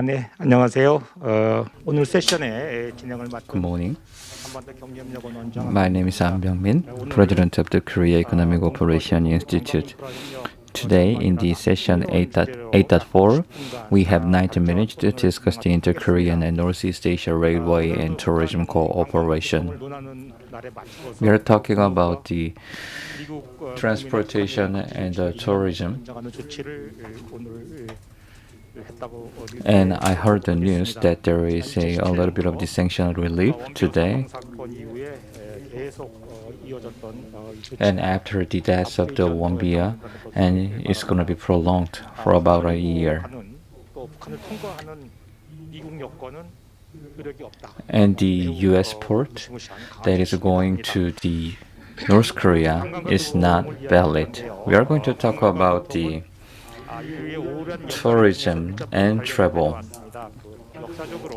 네, 안녕하세요. 오늘 세션의 진행을 Good 맡은 morning. 한반도 경제협력원 My name is Ahn Byung-min, President of the Korea Economic Operation Institute. Today, in the session 8.4, we have 90 minutes to discuss the Inter-Korean and Northeast Asia Railway and Tourism Cooperation. We are talking about the transportation and tourism. And I heard the news that there is a little bit of the sanction relief today. And after the death of the Wonbia, and it's going to be prolonged for about a year. And the US port that is going to the North Korea is not valid. We are going to talk about the tourism and travel.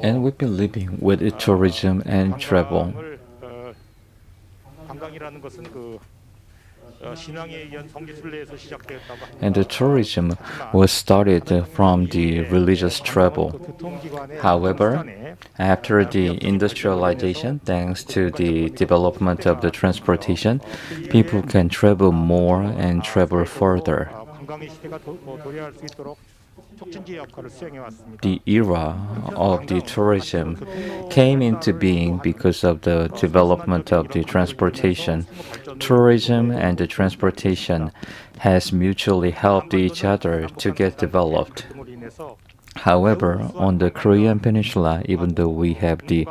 And we've been living with tourism and travel. And the tourism was started from the religious travel. However, after the industrialization, thanks to the development of the transportation, people can travel more and travel further. The era of the tourism came into being because of the development of the transportation. Tourism and the transportation has mutually helped each other to get developed. However, on the Korean Peninsula, even though we have the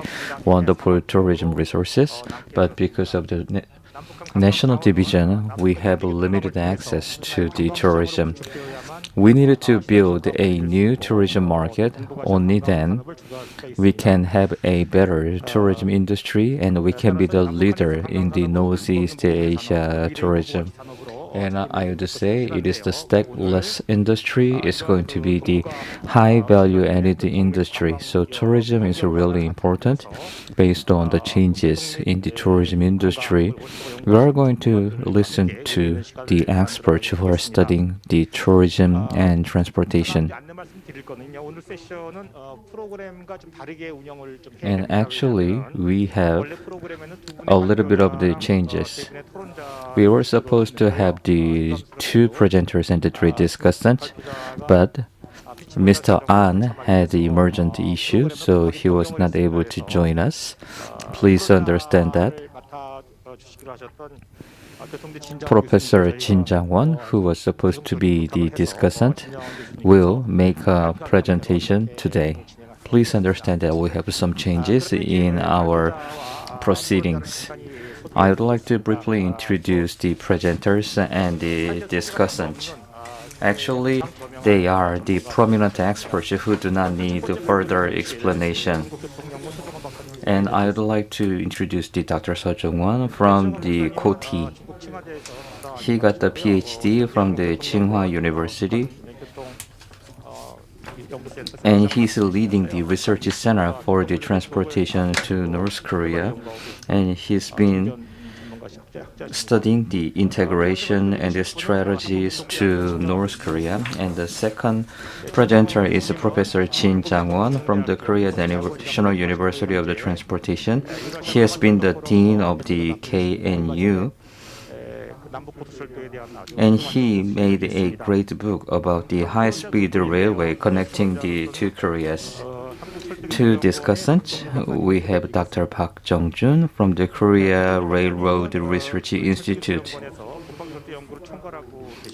wonderful tourism resources, but because of the national division, we have limited access to the tourism. We needed to build a new tourism market. Only then we can have a better tourism industry and we can be the leader in the Northeast Asia tourism. And I would say it is the stateless industry. It's going to be the high value added industry. So tourism is really important based on the changes in the tourism industry. We are going to listen to the experts who are studying the tourism and transportation. And actually, we have a little bit of the changes. We were supposed to have the two presenters and the three discussants, but Mr. An had the emergent issue, so he was not able to join us. Please understand that. Professor Jin Jang-won, who was supposed to be the discussant, will make a presentation today. Please understand that we have some changes in our proceedings. I would like to briefly introduce the presenters and the discussants. Actually, they are the prominent experts who do not need further explanation. And I would like to introduce the Dr. Seo Jung-won from the Koti. He got the PhD from the Tsinghua University. And he's leading the research center for the transportation to North Korea. And he's been studying the integration and the strategies to North Korea. And the second presenter is Professor Jin Jang-won from the Korea National University of the Transportation. He has been the dean of the KNU. And he made a great book about the high-speed railway connecting the two Koreas. To discussants, we have Dr. Park Jung-jun from the Korea Railroad Research Institute.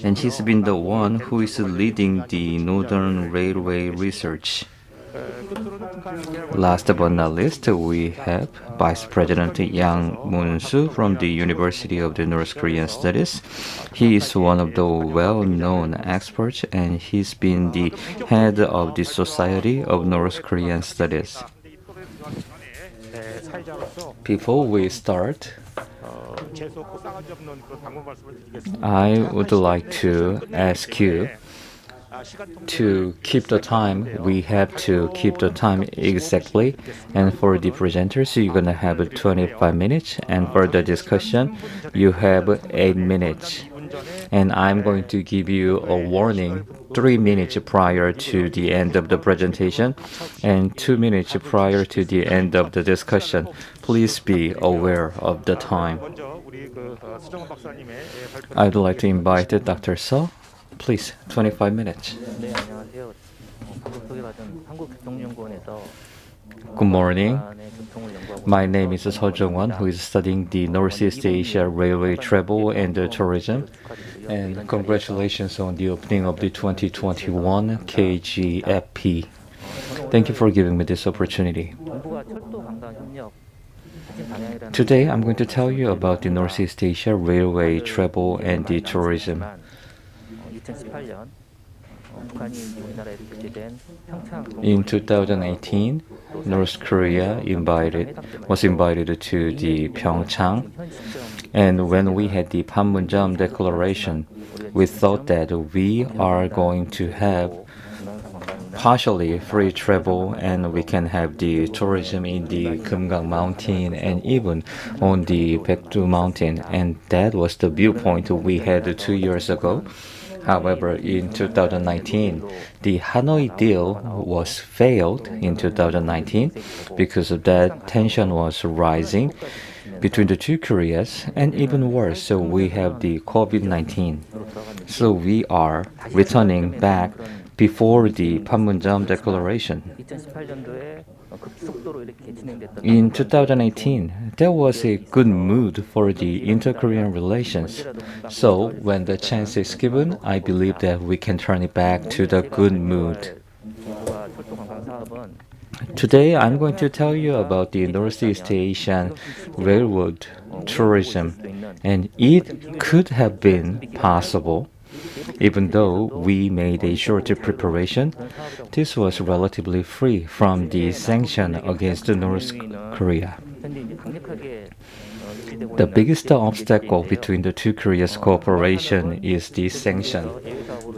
And he's been the one who is leading the Northern Railway research. Last but not least, we have Vice President Yang Moon-soo from the University of the North Korean Studies. He is one of the well-known experts and he's been the head of the Society of North Korean Studies. Before we start, I would like to ask you to keep the time. We have to keep the time exactly. And for the presenters, you're going to have 25 minutes. And for the discussion, you have 8 minutes. And I'm going to give you a warning 3 minutes prior to the end of the presentation and 2 minutes prior to the end of the discussion. Please be aware of the time. I'd like to invite Dr. Seo. Please, 25 minutes. 네, 안녕하세요. 방금 소개받은 한국교통연구원에서 Good morning. 교통을 연구하고 My name is Seo Jung-won, who is studying the Northeast Asia Railway Travel and Tourism. And congratulations on the opening of the 2021 KGFP. Thank you for giving me this opportunity. 정부가 철도 관광 협력 추진 방향이라는 Today, I'm going to tell you about the Northeast Asia Railway Travel and the Tourism. 2018년 북한이 우리나라에 개최된 평창 In 2018, North Korea was invited to the Pyeongchang, and when we had the Panmunjom Declaration, we thought that we are going to have partially free travel and we can have the tourism in the Geumgang mountain and even on the Baekdu mountain, and that was the viewpoint we had 2 years ago. However, in 2019, the Hanoi deal was failed in 2019. Because of that, tension was rising between the two Koreas, and even worse, so we have the COVID-19. So we are returning back before the Panmunjom Declaration. 2018년도에 급속도로 이렇게 진행됐던 In 2018, there was a good mood for the inter-Korean relations. So when the chance is given, I believe that we can turn it back to the good mood. 정부가 철도 관광 사업은 Today, I'm going to tell you about the Northeast Asian Railroad tourism, and it could have been possible. Even though we made a short preparation, this was relatively free from the sanction against North Korea. 현재 이제 강력하게 유지되고 The biggest obstacle between the two Koreas' cooperation is the sanction.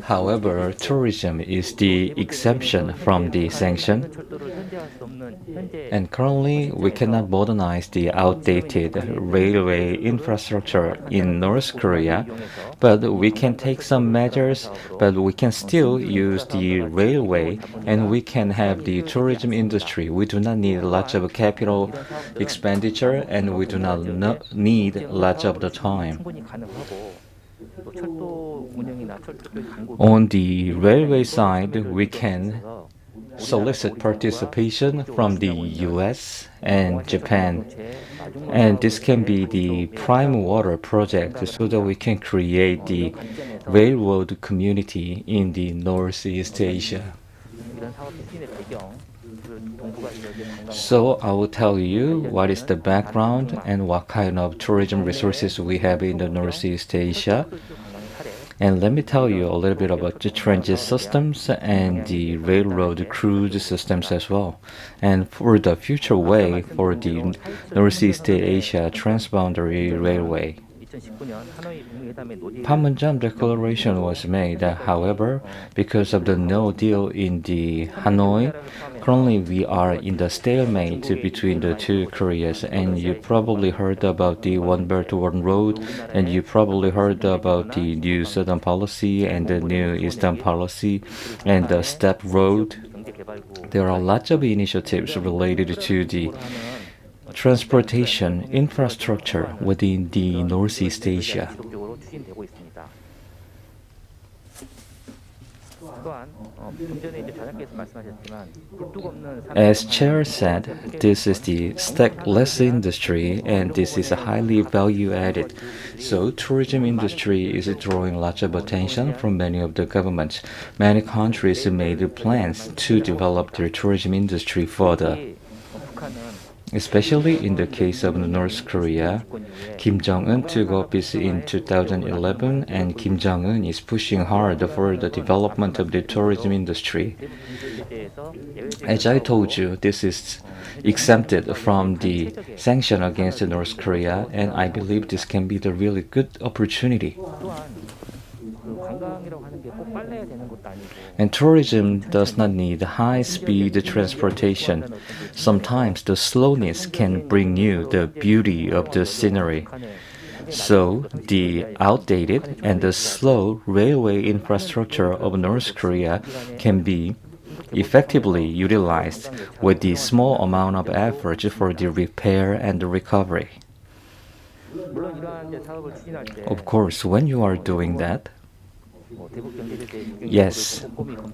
However, tourism is the exception from the sanction. 철도를 현대화할 수 없는 현재 And currently, we cannot modernize the outdated railway infrastructure in North Korea, but we can take some measures, but we can still use the railway and we can have the tourism industry. We do not need lots of capital expenditure and we do not need lots of the time. 충분히 가능하고 또 철도 운영이나 철도 광고 On the railway side, we can solicit participation from the US and Japan. And this can be the prime water project so that we can create the railroad community in the Northeast Asia. 이런 사업 추진의 배경 정부가 이제 So I will tell you what is the background and what kind of tourism resources we have in the Northeast Asia. And let me tell you a little bit about the transit systems and the railroad cruise systems as well. And for the future way for the Northeast Asia Transboundary Railway. 2019년 하노이 북미회담의 노딜 Panmunjom Declaration was made. However, because of the no deal in the Hanoi, currently we are in the stalemate between the two Koreas. And you probably heard about the One Belt One Road, and you probably heard about the new Southern policy and the new Eastern policy and the Step Road. 경제개발부 There are lots of initiatives related to the transportation infrastructure within the Northeast Asia. 지속적으로 추진되고 있습니다. 또한 좀 전에 이제 장관께서 말씀하셨지만 굴뚝 없는 As Chair said, this is the stackless industry and this is highly value added. So tourism industry is drawing lots of attention from many of the governments. Many countries made plans to develop their tourism industry further. 북한은 Especially in the case of North Korea, Kim Jong-un took office in 2011 and Kim Jong-un is pushing hard for the development of the tourism industry. As I told you, this is exempted from the sanction against North Korea, and I believe this can be the really good opportunity. 또한 그 관광이라고 하는 게 꼭 빨라야 되는 것도 아니고 And tourism does not need high-speed transportation. Sometimes the slowness can bring you the beauty of the scenery. So the outdated and the slow railway infrastructure of North Korea can be effectively utilized with the small amount of effort for the repair and the recovery. 물론 이러한 이제 사업을 추진할 때 Of course, when you are doing that, 대북 경제제 중에 yes,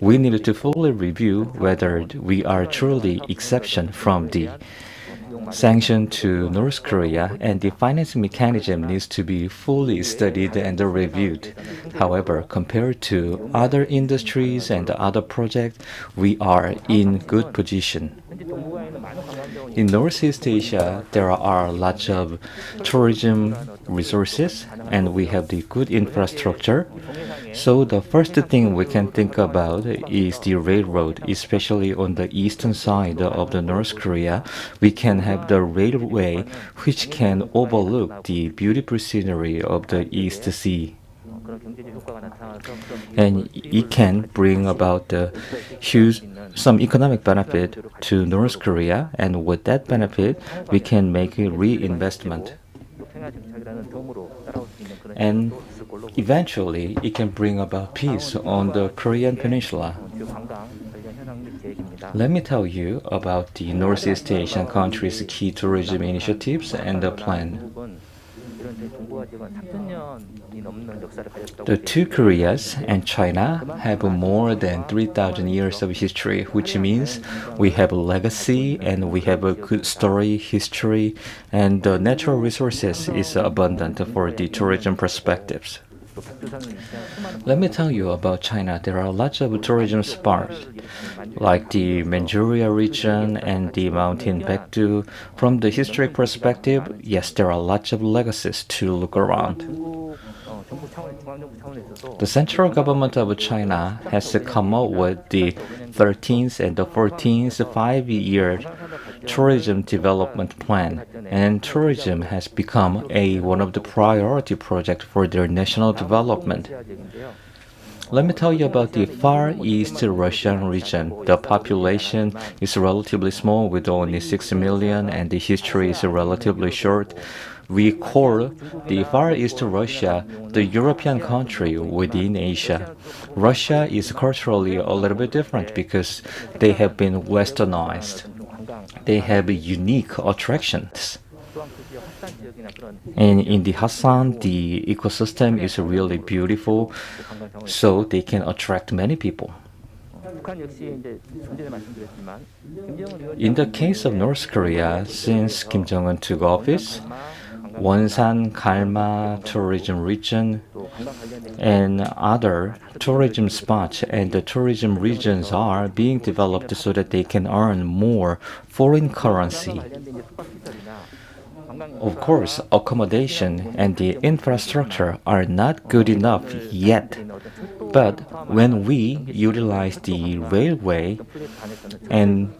we need to fully review whether we are truly exception from the sanction to North Korea, and the financing mechanism needs to be fully studied and reviewed. However, compared to other industries and other projects, we are in good position. 현재 동북아에는 많은 관광객이 In Northeast Asia, there are lots of tourism resources and we have the good infrastructure. So the first thing we can think about is the railroad, especially on the eastern side of the North Korea. We can have the railway which can overlook the beautiful scenery of the East Sea. 그런 경제적 효과가 나타나서 그런 And it can bring about the huge some economic benefit to North Korea, and with that benefit we can make a reinvestment, 평화 정착이라는 덤으로 따라올 수 있는 그런 and hiệu 있을 걸로 eventually it can bring about peace on the Korean Peninsula. 주 관광 관련 현황 및 계획입니다. Let me tell you about the Northeast Asian countries' key tourism initiatives and the plan. 한국은 이런 동북아 지역은 3,000년이 넘는 역사를 가졌다고 The two Koreas and China have more than 3,000 years of history, which means we have a legacy and we have a good story, history, and the natural resources is abundant for the tourism perspectives. Let me tell you about China. There are lots of tourism spots, like the Manchuria region and the mountain Baekdu. From the historic perspective, yes, there are lots of legacies to look around. 정부 차원, 중앙정부 차원에서도 The central government of China has come up with the 13th and the 14th 5-year tourism development plan, and tourism has become one of the priority projects for their national development. 지역인데요. Let me tell you about the Far East Russian region. The population is relatively small with only 6 million, and the history is relatively short. We call the Far East Russia the European country within Asia. Russia is culturally a little bit different because they have been westernized. They have unique attractions. And in the Hassan, the ecosystem is really beautiful, so they can attract many people. 북한 역시 이제 좀 전에 말씀드렸지만 김정은 위원장이 In the case of North Korea, since Kim Jong-un took office, Wonsan, Galma tourism region, and other tourism spots and the tourism regions are being developed so that they can earn more foreign currency. 관련된 이제 숙박시설이나 관광 Of course, accommodation and the infrastructure are not good enough yet. But when we utilize the railway and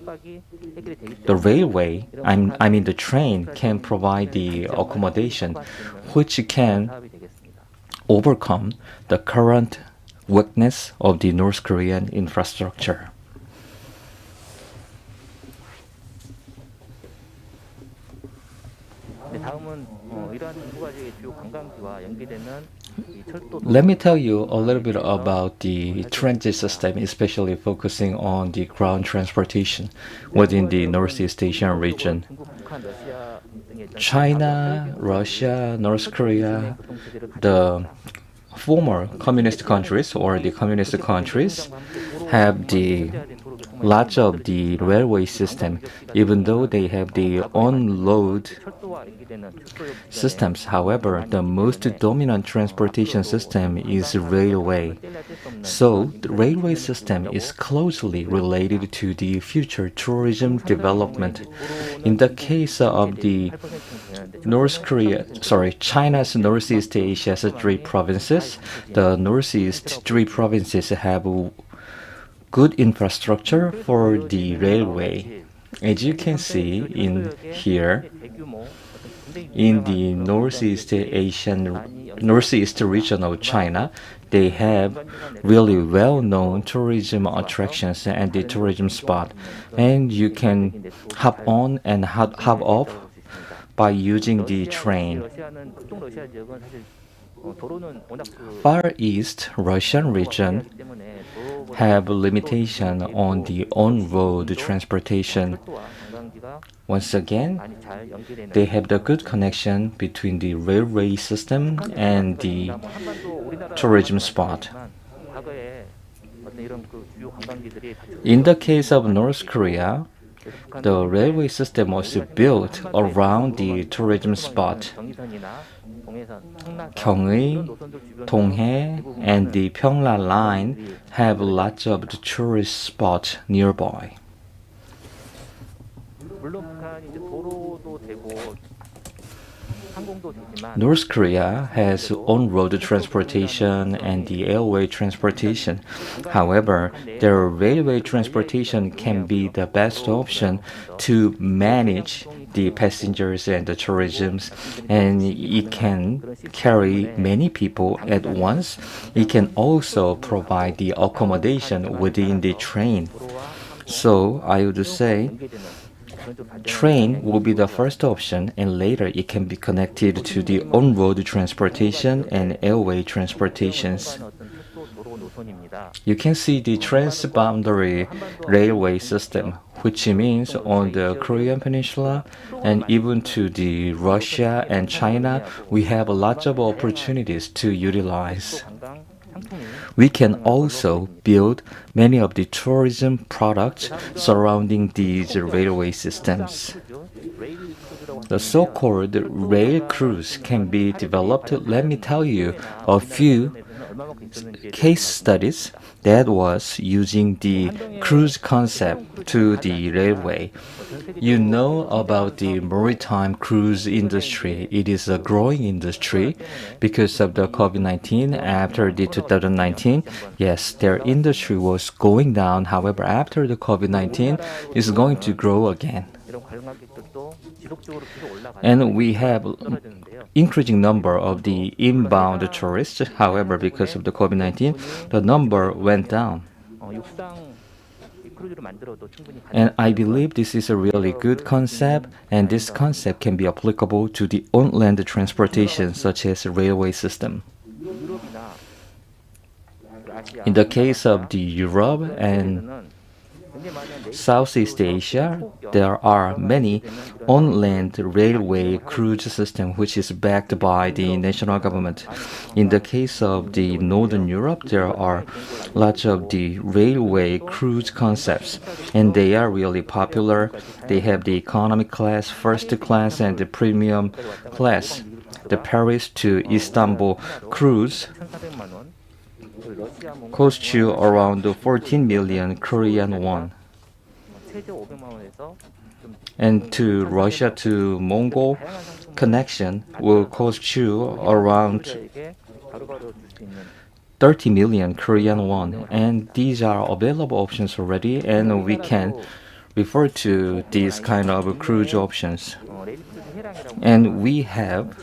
the railway, I mean the train can provide the accommodation which can overcome the current weakness of the North Korean infrastructure. 다음은 이러한 동북아 지역의 주요 관광지와 연계되는 이 철도 Let me tell you a little bit about the transit system, especially focusing on the ground transportation within the Northeast Asian region. 중국, 북한, 러시아 등의 China, Russia, North Korea, the former communist countries or the communist countries have the lots of the railway system, even though they have the on-load 철도와 연계되는 철도역 systems. However, the most dominant transportation system is railway. So the railway system is closely related to the future tourism development. In the case of the China's Northeast Asia's three provinces, the Northeast three provinces have good infrastructure for the railway. As you can see in here, in the Northeast region of China, they have really well-known tourism attractions and the tourism spot, and you can hop on and hop off by using the train. 러시아는 북동 러시아 지역은 사실 도로는 워낙 Far East Russian region 하기 때문에 도로보다 have limitation on the on-road transportation. 철도와 관광지가 Once again, 많이 잘 연계되어 있는 they have the good connection between the railway system and the 한반도 우리나라 tourism spot. 과거에 어떤 이런 그 주요 관광지들이 In the case of North Korea, the railway system was built around the tourism spot. 경의선이나 동해선, 청라선 Gyeongui, 이런 노선들 주변 Donghae, and the Pyeongla line have lots of the tourist spots nearby. 물론 북한이 이제 도로도 되고 항공도 되지만 North Korea has on-road transportation and the airway transportation. However, their railway transportation can be the best option to manage the passengers and the tourism, and it can carry many people at once. It can also provide the accommodation within the train. So I would say train will be the first option, and later it can be connected to the on-road transportation and airway transportations. You can see the transboundary railway system, which means on the Korean Peninsula and even to the Russia and China, we have lots of opportunities to utilize. We can also build many of the tourism products surrounding these railway systems. The so-called rail cruise can be developed. Let me tell you a few case studies that was using the cruise concept to the railway. You know about the maritime cruise industry. It is a growing industry because of the COVID-19. After the 2019, yes, their industry was going down. However, after the COVID-19, it's going to grow again. And we have increasing number of the inbound tourists. However, because of the COVID-19, the number went down. And I believe this is a really good concept, and this concept can be applicable to the on-land transportation, such as the railway system. In the case of the Europe and Southeast Asia, there are many on-land railway cruise system which is backed by the national government. In the case of the Northern Europe, there are lots of the railway cruise concepts, and they are really popular. They have the economy class, first class, and the premium class. The Paris to Istanbul cruise costs you around 14 million Korean won. And to Russia to Mongol connection will cost you around 30 million Korean won. And these are available options already, and we can refer to these kind of cruise options. And we have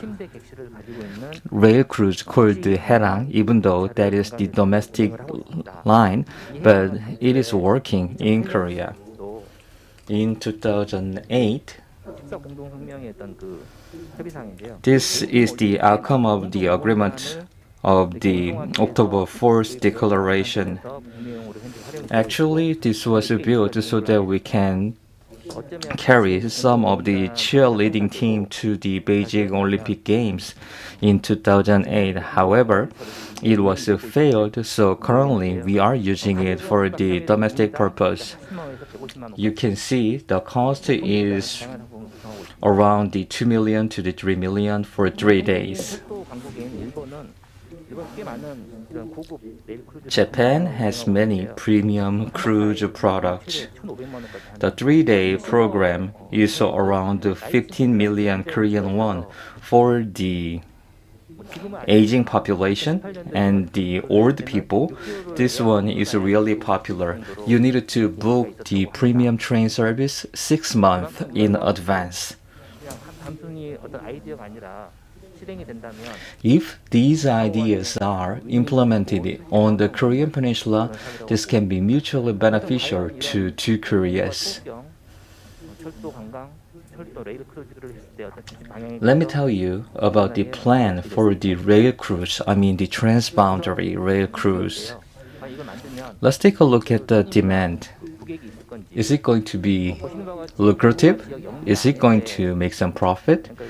rail cruise called the Herang, even though that is the domestic line, but it is working in Korea. In 2008, this is the outcome of the agreement of the October 4th declaration. Actually, this was built so that we can carry some of the cheerleading team to the Beijing Olympic Games in 2008. However, it was failed, so currently we are using it for the domestic purpose. You can see the cost is around the 2 million to the 3 million for 3 days. Japan has many premium cruise products. The 3-day program is around 15 million Korean won for the aging population and the old people. This one is really popular. You need to book the premium train service 6 months in advance. If these ideas are implemented on the Korean Peninsula, this can be mutually beneficial to two Koreas. 철도 레일 크루즈를 했을 때 어떤 정책 방향에 Let me 대해서 tell you about the plan for the rail cruise, the transboundary rail cruise. 이걸 만들면 Let's take a look at the demand. 고객이 있을 건지 Is it going to be 보시는 바와 같이 lucrative? 지역 영리 Is it going 안에 to make some profit? 그러니까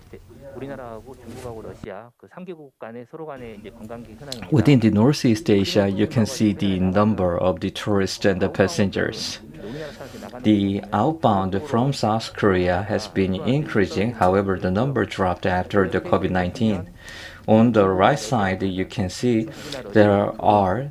이제 우리나라하고 중국하고 러시아 그 3개국 간에 서로 간에 이제 관광객 현황입니다. Within the Northeast Asia, you can see the number of the tourists and the passengers. 우리나라 사람들이 나가는 The outbound from South Korea has been increasing, however, the number dropped after the COVID-19. On the right side, you can see there are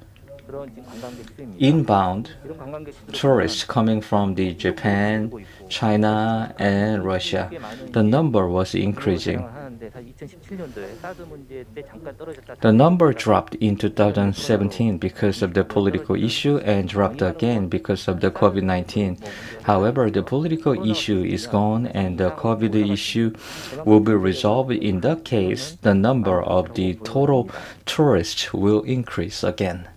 그런 지금 관광객 수입니다. inbound 이런 관광객 수들은 tourists coming from the Japan, China, and Russia. The number was increasing. 하는데 사실 2017년도에 사드 문제 때 잠깐 떨어졌다. The number dropped in 2017 because of the political issue and dropped again because of the COVID-19. However, the political issue is gone and the COVID issue will be resolved. In that case, the number of the total tourists will increase again.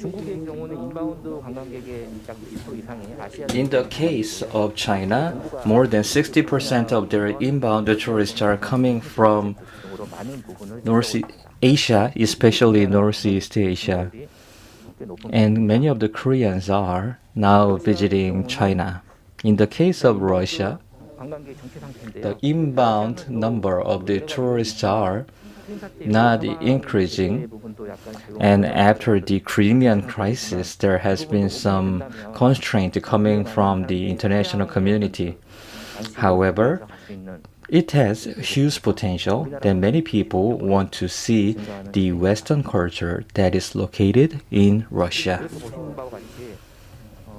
중국의 경우는 인바운드 관광객의 약 20% 이상이 아시아 In the case of China, more than 60% of their inbound tourists are coming from 등으로 많은 부분을 North Asia, especially Northeast Asia. 꽤 높은 And many of the Koreans are now visiting China. In the case of Russia, 관광객 정체 상태인데요. the inbound number of the tourists are not increasing. And after the Crimean crisis, there has been some constraint coming from the international community. However, it has huge potential that many people want to see the Western culture that is located in Russia. 보시는 바와 같이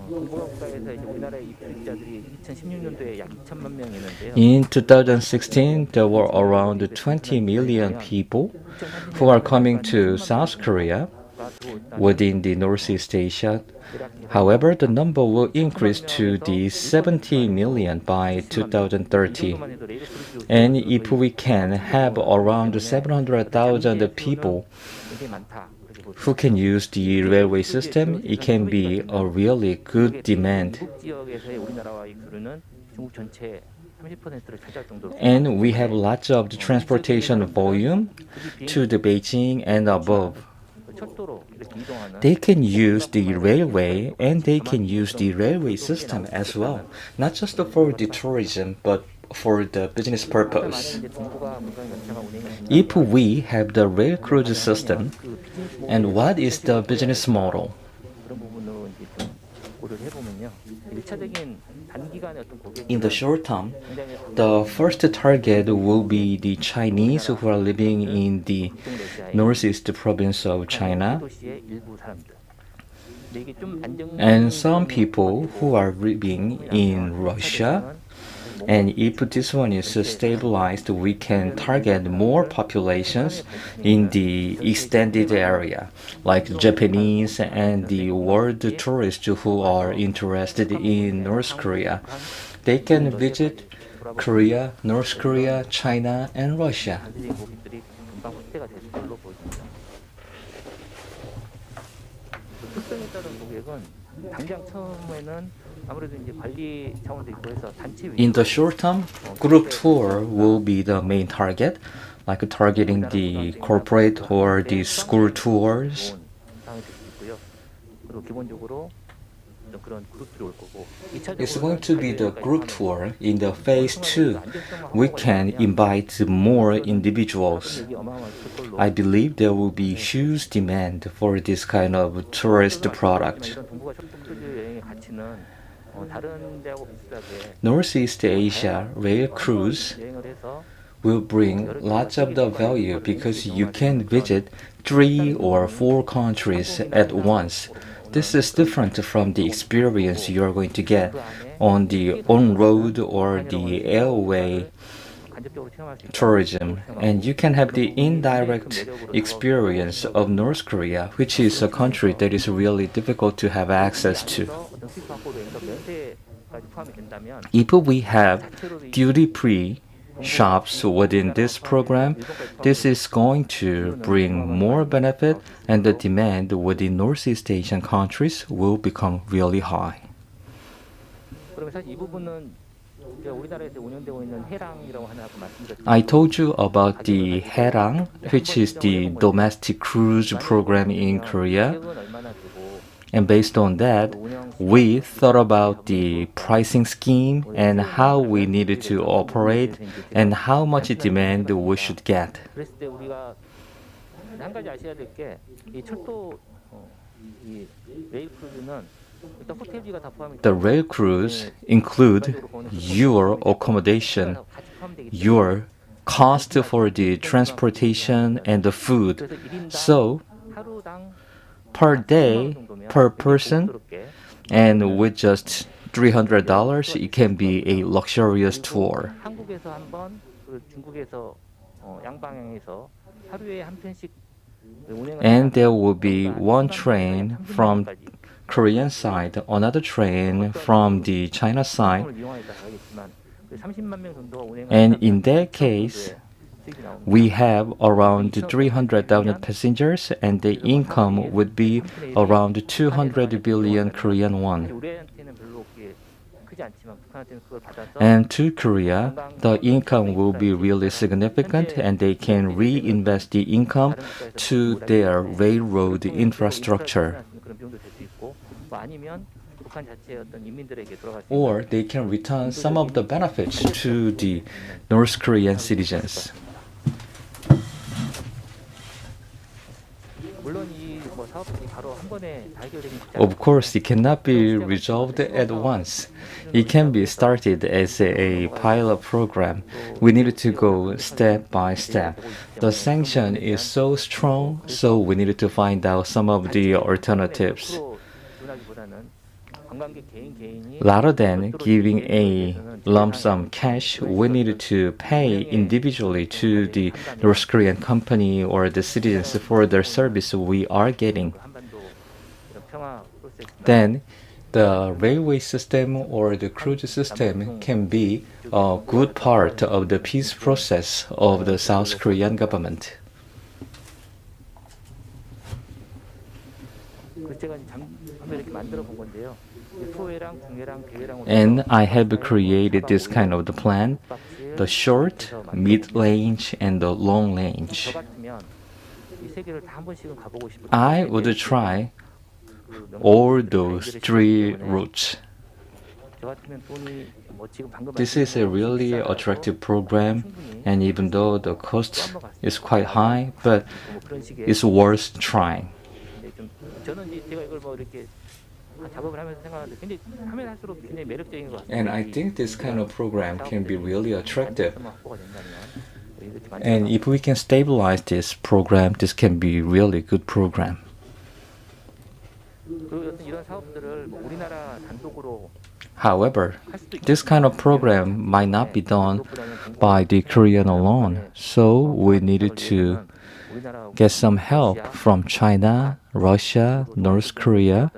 동북아국가에서 이제 우리나라에 입주자들이 2016년도에 약 2천만 명이었는데요. In 2016, there were around 20 million people who are coming to South Korea within the Northeast Asia. However, the number will increase to the 70 million by 2030. And if we can have around 700,000 people 굉장히 많다. who can use the railway system, it can be a really good demand. 중국 지역에서의 우리나라와 입수는 중국 전체 30%를 차지할 정도로 And we have lots of the transportation volume to the Beijing and above. 철도로 이렇게 이동하는 They can use the railway and they can use the railway system as well, not just for the tourism, but for the business purpose. 이제 동북아 관광연차가 운행이 If we have the rail cruise system, and what is the business model? 그런 부분으로 이제 좀 고려를 해보면요. 1차적인 단기간의 어떤 고객 In the short term, the first target will be the Chinese who are living in the northeast province of China, 도시의 일부 사람들. 근데 이게 좀 안정 and some people who are living in Russia. And if this one is stabilized, we can target more populations in the extended area, like Japanese and the world tourists who are interested in North Korea. They can visit Korea, North Korea, China, and Russia. 단기적인 고객들이 금방 확대가 될 걸로 보입니다. 특성에 따른 고객은 당장 처음에는 아무래도 이제 관리 차원도 있고 해서 단체 In the short term, group tour will be the main target, like targeting the corporate or the school tours. 상황이 될 수 있고요. 그리고 기본적으로 어떤 그런 그룹들이 올 거고 It's going to be the group tour. In the phase 2, we can invite more individuals. I believe there will be huge demand for this kind of tourist product. 이런 동북아 철도 여행의 가치는 다른 데하고 비슷하게 Northeast Asia rail cruise 여행을 해서 will bring lots of the value because you can visit 3 or 4 countries at once. This is different from the experience you are going to get on the on-road or the airway 간접적으로 체험할 수 있고 tourism, and you can have the indirect experience of North Korea, which is a country that is really difficult to have access to. 어떤 수입 확보로 해서 면세까지 포함이 된다면 If we have duty-free shops within this program, this is going to bring more benefit and the demand within Northeast Asian countries will become really high. 그러면 사실 이 부분은 제가 우리나라에서 운영되고 있는 해랑이라고 하나 아까 말씀드렸죠. I told you about the Haerang, which is the domestic cruise program in Korea. 가격은 얼마나 되고 And based on that, we thought about the pricing scheme and how we needed to operate and how much demand we should get. 그랬을 때 우리가 한 가지 아셔야 될 게 이 철도 이 레일 크루즈는 일단 호텔비가 다 포함이 The rail cruise include your accommodation, your cost for the transportation and the food. So 하루당 per day, per person, and with just $300, it can be a luxurious tour. 한국에서 한 번, 그리고 중국에서 양방향에서 하루에 한 편씩 운행을 And there will be one train from Korean side, another train from the China side. 이용하니까 가겠지만 30만 명 정도가 운행을 And in that case, we have around 300,000 passengers, and the income would be around 200 billion Korean won. 우리한테는 별로 그게 크지 않지만 북한한테는 그걸 받아서 And to Korea, the income will be really significant, and they can reinvest the income to their railroad infrastructure. 그런 비용도 될 수 있고 뭐 아니면 북한 자체의 어떤 인민들에게 돌아갈 수 Or they can return some of the benefits to the North Korean citizens. 물론 이 뭐 사업들이 바로 한 번에 다 해결되긴 쉽지 Of course, it cannot be resolved at once. It can be started as a pilot program. We needed to go step by step. The sanction is so strong, so we needed to find out some of the alternatives. 지원하기보다는 관광객 개인이 Rather than giving a lump sum cash, we needed to pay individually to the North Korean company or the citizens for their service we are getting. 한반도 이런 평화 프로세스 Then the railway system or the cruise system can be a good part of the peace process of the South Korean government. 그 제가 한번 이렇게 만들어 본 건데요. 소회랑 중회랑 대회랑 And I have created this kind of the plan, the short, mid-range, and the long range. 저 같으면 이 세 개를 다 한 번씩은 가보고 싶을 I would try all those three routes. 저 같으면 돈이 뭐 지금 방금 This is a really attractive program, and even though the cost is quite high, but 뭐 그런 식의 it's worth trying. 좀 저는 이제 제가 이걸 뭐 이렇게 작업을 하면서 생각하는데 굉장히 하면 할수록 굉장히 매력적인 것 같아요. And I think this kind of program can be really attractive. 확보가 된다면 이렇게 만들어서 And if we can stabilize this program, this can be really good program. 그리고 어떤 이런 사업들을 뭐 우리나라 단독으로 However, 할 수도 있고 this kind of program might not be done by the Korean alone, so we needed to 우리나라 get some help from China, Russia, North Korea,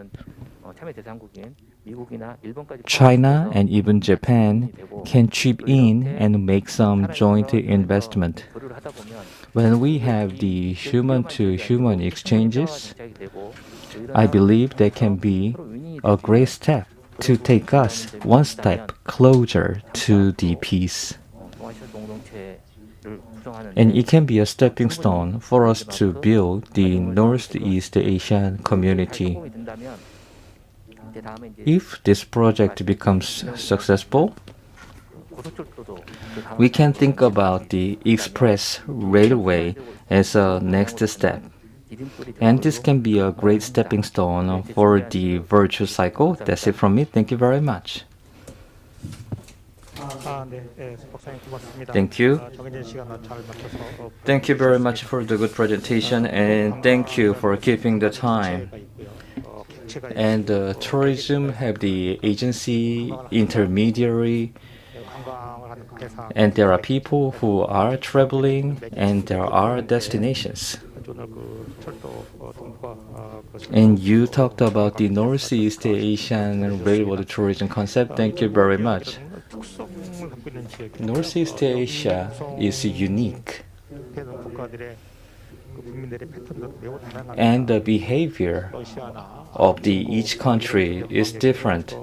참여 대상국인 미국이나 일본까지 China, and even Japan can chip in and make some joint investment. 교류를 하다 보면 When we have the human-to-human exchanges, I believe that can be a great step to take us one step closer to the peace. And it can be a stepping stone for us to build the Northeast Asian community. If this project becomes successful, we can think about the express railway as a next step. And this can be a great stepping stone for the virtual cycle. That's it from me. Thank you very much. 네, 박사님 고맙습니다. Thank you. 정해진 시간을 잘 맞춰서 Thank you very much for the good presentation, and thank you for keeping the time. And tourism have the agency, intermediary, and there are people who are traveling, and there are destinations. And you talked about the Northeast Asian Railroad tourism concept. Thank you very much. Northeast Asia is unique, and the behavior of each country is different.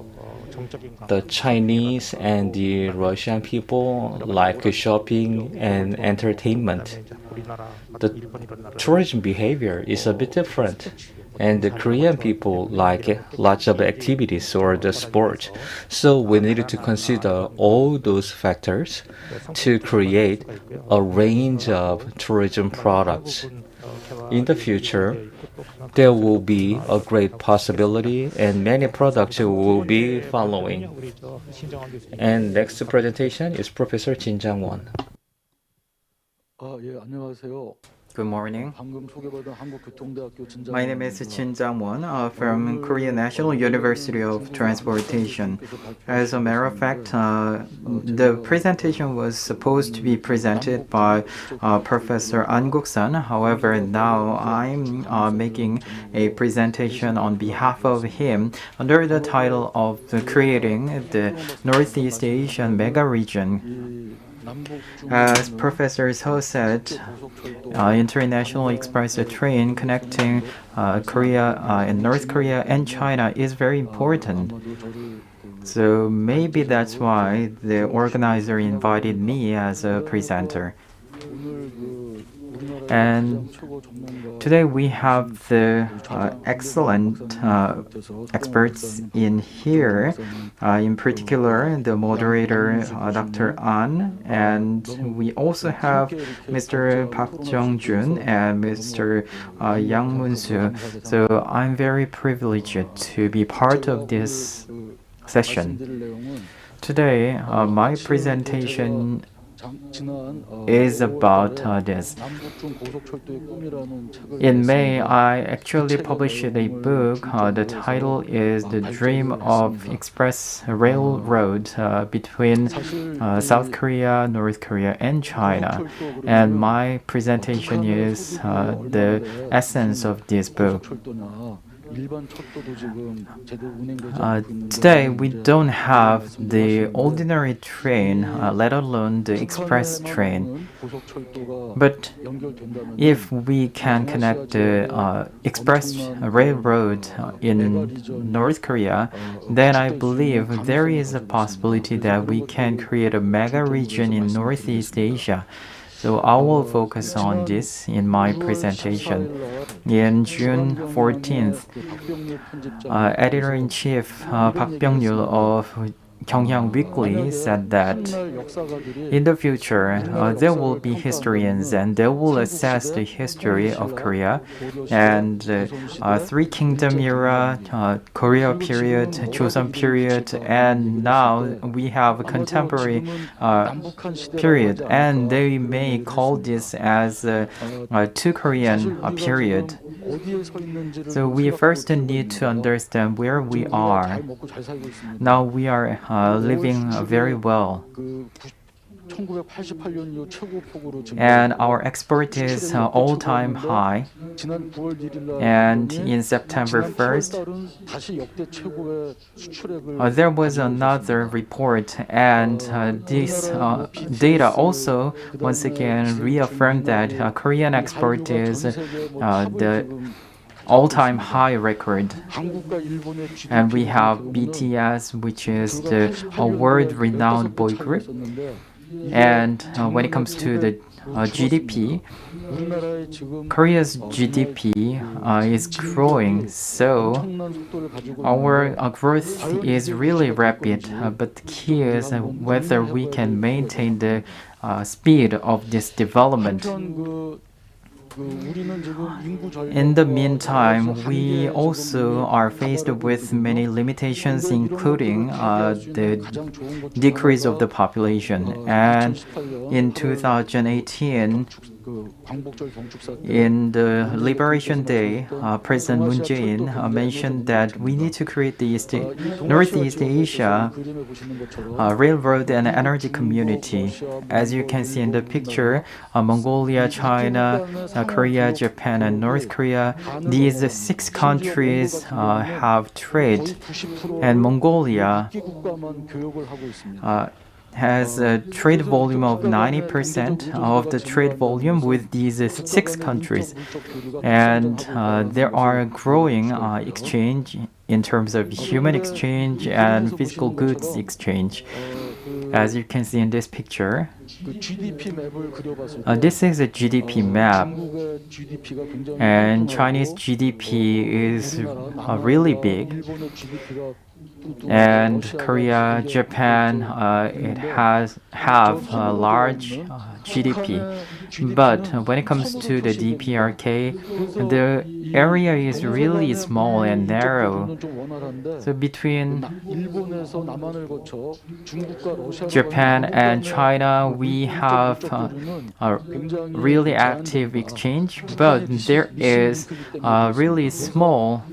The Chinese and the Russian people like shopping and entertainment. The tourism behavior is a bit different. And the Korean people like lots of activities or the sport. So we needed to consider all those factors to create a range of tourism products. In the future, there will be a great possibility and many products will be following. And next presentation is Professor Jin Jang-won. Good morning. My name is Jin Jang-won from Korean National University of Transportation. As a matter of fact, the presentation was supposed to be presented by Professor An Guk-san. However, now I'm making a presentation on behalf of him under the title of creating the Northeast Asian mega region. As Professor So said, International Express train connecting Korea and North Korea and China is very important. So maybe that's why the organizer invited me as a presenter. And today we have the excellent experts in here, in particular the moderator Dr. An, and we also have Mr. Park Jung-jun and Mr. Yang Moon-soo. So I'm very privileged to be part of this session. Today, my presentation is about this. In May, I actually published a book. The title is The Dream of Express Railroad between South Korea, North Korea, and China. And my presentation is the essence of this book. Today, we don't have the ordinary train, let alone the express train. But if we can connect the express railroad in North Korea, then I believe there is a possibility that we can create a mega region in Northeast Asia. So I will focus on this in my presentation. In June 14th, Editor-in-Chief Park Byung-yul of Geumgang Weekly said that in the future, there will be historians and they will assess the history of Korea and Three Kingdom era, Korea period, Joseon period, and now we have a contemporary period, and they may call this as a two Korean period. So we first need to understand where we are. Now we are living very well. And our export is all-time high. And in September 1st, there was another report, and this data also once again reaffirmed that Korean export is the all-time high record. And we have BTS, which is the world-renowned boy group. And when it comes to the GDP, Korea's GDP is growing, so our growth is really rapid. But the key is whether we can maintain the speed of this development. In the meantime, we also are faced with many limitations, including the decrease of the population. And in 2018, in the Liberation Day, President Moon Jae-in mentioned that we need to create the Northeast Asia Railroad and Energy Community. As you can see in the picture, Mongolia, China, Korea, Japan, and North Korea, these 6 countries have trade, and Mongolia has a trade volume of 90% of the trade volume with these 6 countries. And there are growing exchange in terms of human exchange and physical goods exchange. As you can see in this picture, this is a GDP map, and Chinese GDP is really big. And Korea, Japan, it have a large GDP, but when it comes to the DPRK, the area is really small and narrow. So between Japan and China, we have a really active exchange, but there is a really small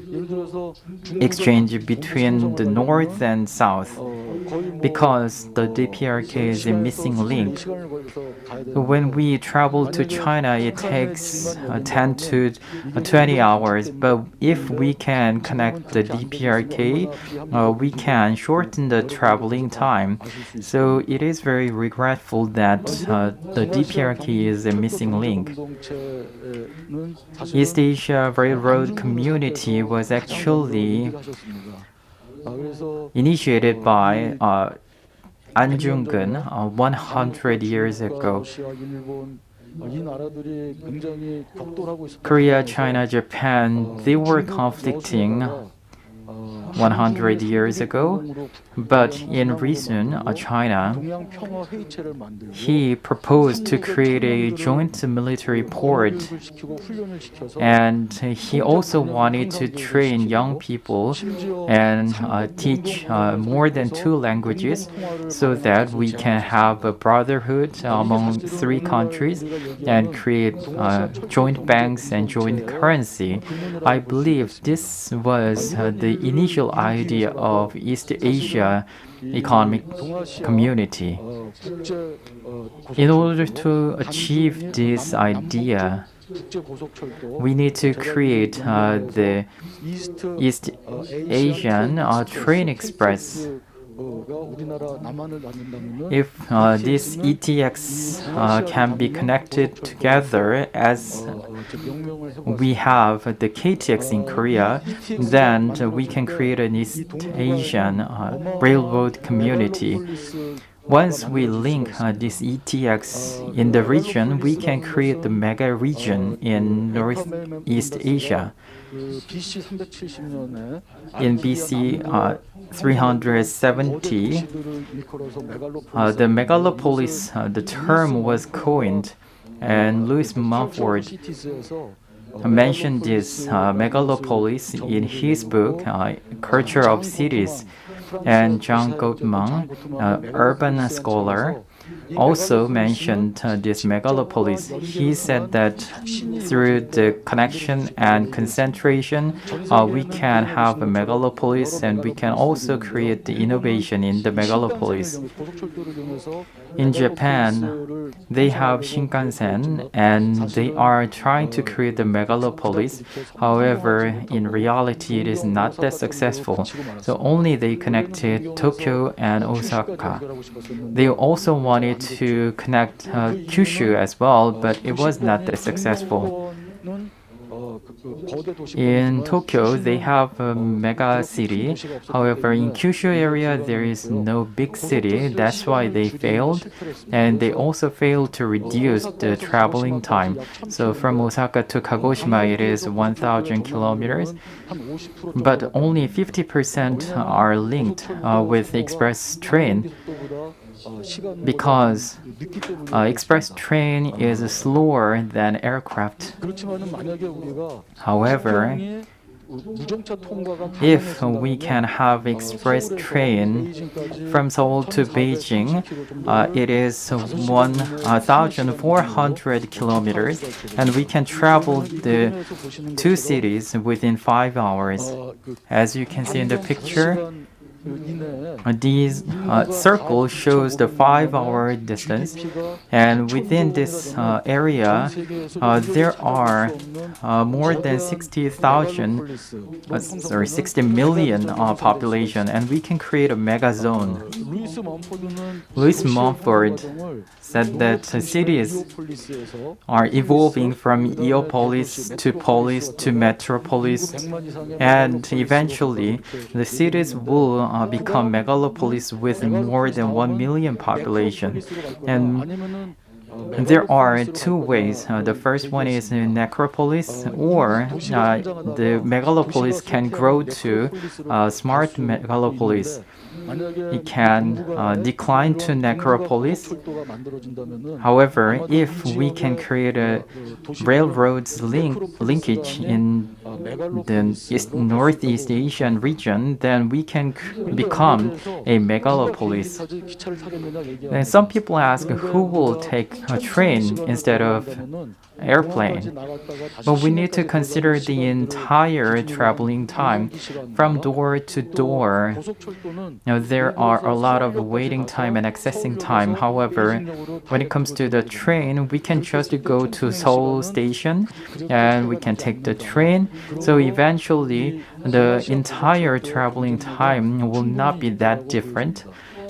exchange between the north and south because the DPRK is a missing link. When we travel to China, it takes 10 to 20 hours, but if we can connect the DPRK, we can shorten the traveling time. So it is very regretful that the DPRK is a missing link. East Asia Railroad Community was actually initiated by An Jung-geun 100 years ago. Korea, China, Japan, they were conflicting 100 years ago, but in recent China, he proposed to create a joint military port, and he also wanted to train young people and teach more than 2 languages so that we can have a brotherhood among 3 countries and create joint banks and joint currency. I believe this was the initial idea of East Asia economic community. In order to achieve this idea, we need to create the East Asian Train Express. If this ETX can be connected together as we have the KTX in Korea, then we can create an East Asian railroad community. Once we link this ETX in the region, we can create the mega region in Northeast Asia. In BC 370, the megalopolis, the term was coined, and Louis Mumford mentioned this megalopolis in his book, Culture of Cities. And John Geumgang, urban scholar, also mentioned this megalopolis. He said that through the connection and concentration, we can have a megalopolis, and we can also create the innovation in the megalopolis. In Japan, they have Shinkansen, and they are trying to create the megalopolis. However, in reality, it is not that successful. So only they connected Tokyo and Osaka. They also wanted to connect Kyushu as well, but it was not that successful. In Tokyo, they have a mega city. However, in Kyushu area, there is no big city. That's why they failed. And they also failed to reduce the traveling time. So from Osaka to Kagoshima, it is 1,000 kilometers. But only 50% are linked with express train, because express train is slower than aircraft. However, if we can have express train from Seoul to Beijing, it is 1,400 kilometers, and we can travel the 2 cities within 5 hours. As you can see in the picture, these circle shows the 5-hour distance, and within this area there are more than 60 million population, and we can create a mega zone Louis Mumford said that cities are evolving from Eopolis to metropolis, and eventually the cities will become megalopolis with more than 1 million population. And there are two ways. The first one is necropolis, or the megalopolis can grow to smart megalopolis. It can decline to necropolis. However, if we can create a railroads linkage in the Northeast Asian region, then we can become a megalopolis. And some people ask who will take a train instead of airplane. But we need to consider the entire traveling time from door to door. Now, there are a lot of waiting time and accessing time. However, when it comes to the train, we can just go to Seoul Station and we can take the train. So eventually, the entire traveling time will not be that different.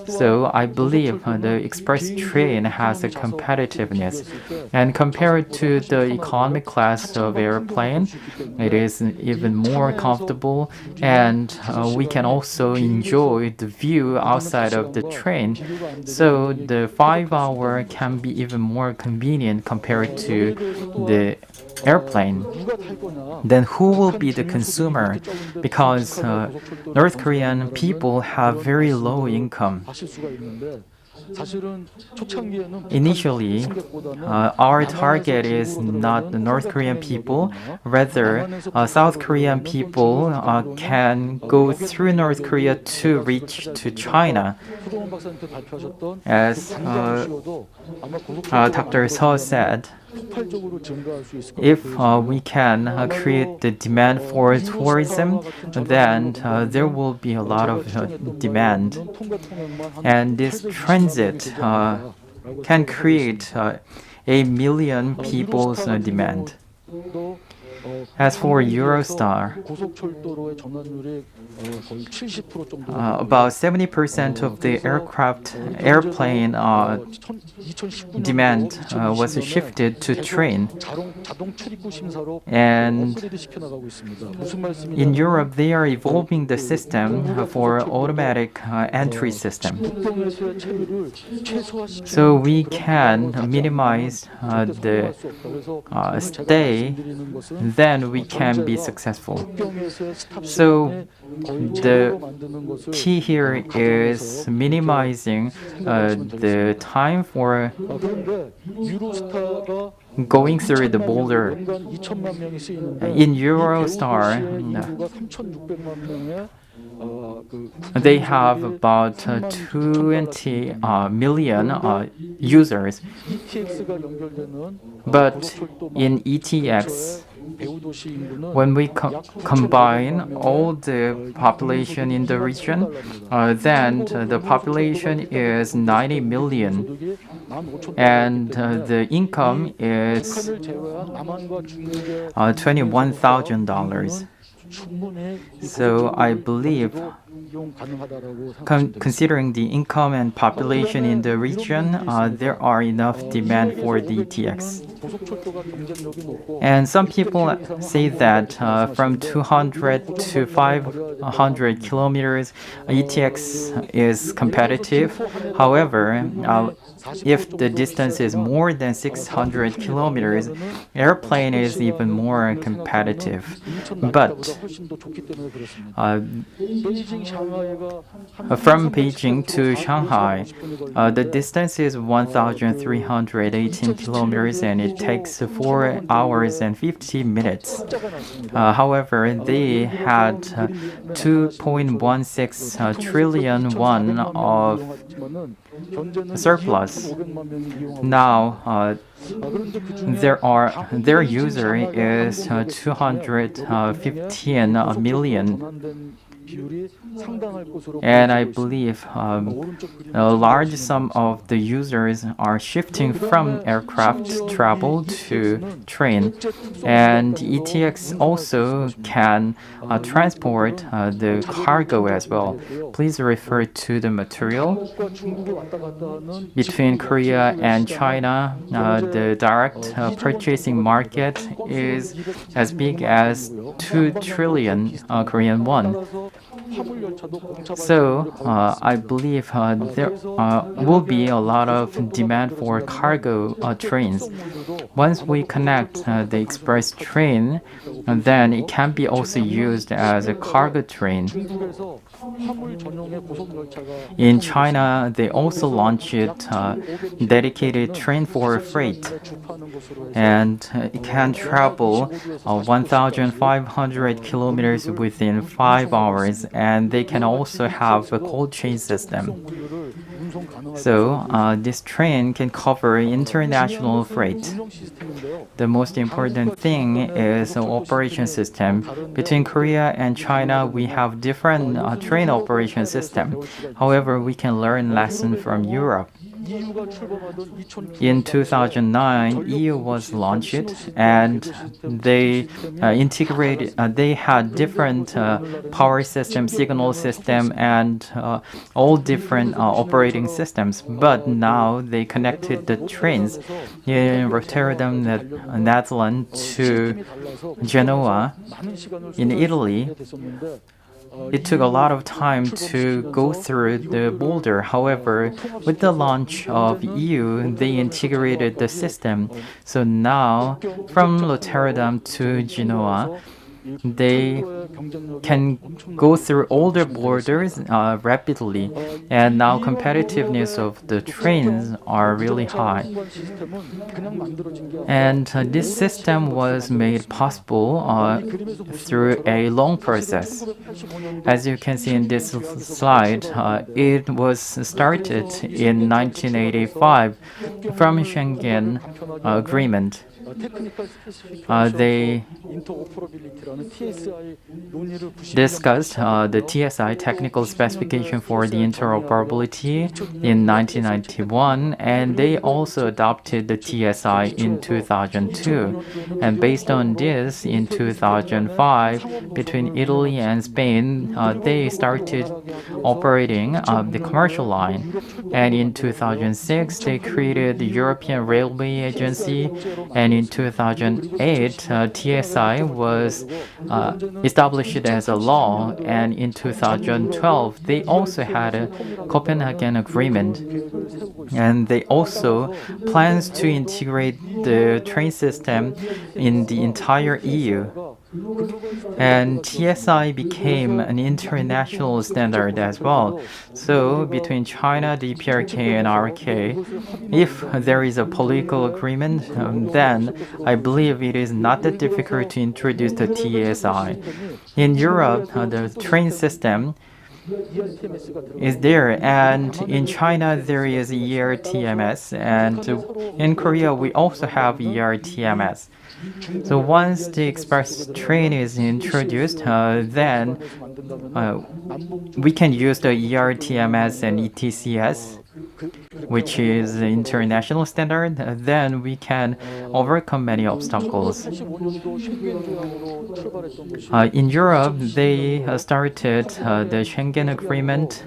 So I believe the express train has a competitiveness. And compared to the economy class of airplane, it is even more comfortable, and we can also enjoy the view outside of the train. So the 5 hour can be even more convenient compared to the airplane. Then who will be the consumer? Because North Korean people have very low income. Initially, our target is not the North Korean people, rather South Korean people can go through North Korea to reach to China. As Dr. Seo said, if we can create the demand for tourism, then there will be a lot of demand. And this transit can create 1 million people's demand. As for Eurostar, about 70% of the airplane demand was shifted to train. And in Europe, they are evolving the system for automatic entry system. So we can minimize the stay, then we can be successful. So the key here is minimizing the time for going through the border. In Eurostar, they have about 20 million users. But in ETX, when we combine all the population in the region, then the population is 90 million, and the income is $21,000. So I believe, considering the income and population in the region, there are enough demand for the ETX. And some people say that from 200 to 500 kilometers, ETX is competitive. However, if the distance is more than 600 kilometers, airplane is even more competitive. But from Beijing to Shanghai, the distance is 1,318 kilometers, and it takes 4 hours and 50 minutes. However, they had 2.16 trillion won of surplus. Now, their user is 215 million. And I believe a large sum of the users are shifting from aircraft travel to train. And ETX also can transport the cargo as well. Please refer to the material. Between Korea and China, the direct purchasing market is as big as 2 trillion Korean won. So I believe there will be a lot of demand for cargo trains. Once we connect the express train, then it can be also used as a cargo train. In China, they also launched dedicated train for freight, and it can travel 1,500 kilometers within 5 hours, and they can also have a cold chain system. So this train can cover international freight. The most important thing is an operation system. Between Korea and China, we have different train operation system. However, we can learn lessons from Europe. In 2009, EU was launched, and they integrated. They had different power system, signal system, and all different operating systems. But now they connected the trains in Rotterdam, Netherlands, to Genoa in Italy. It took a lot of time to go through the border. However, with the launch of EU, they integrated the system. So now, from Rotterdam to Genoa, they can go through all the borders rapidly, and now competitiveness of the trains are really high. And this system was made possible through a long process. As you can see in this slide, it was started in 1985 from Schengen Agreement. They discussed the TSI technical specification for the interoperability in 1991, and they also adopted the TSI in 2002. And based on this, in 2005, between Italy and Spain, they started operating the commercial line. And in 2006, they created the European Railway Agency, and in 2008, TSI was established as a law, and in 2012, they also had a Copenhagen Agreement, and they also plans to integrate the train system in the entire EU. And TSI became an international standard as well. So between China, the PRK, and RK, if there is a political agreement, then I believe it is not that difficult to introduce the TSI. In Europe, the train system is there, and in China there is ERTMS, and in Korea we also have ERTMS. So once the express train is introduced, then we can use the ERTMS and ETCS, which is the international standard. Then we can overcome many obstacles. In Europe, they started the Schengen Agreement,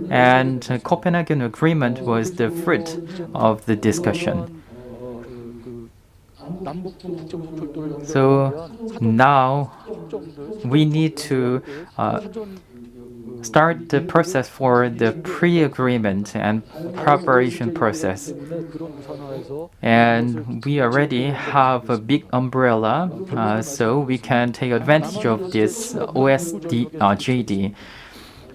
and Copenhagen Agreement was the fruit of the discussion. So now we need to start the process for the pre-agreement and preparation process. And we already have a big umbrella, so we can take advantage of this JD.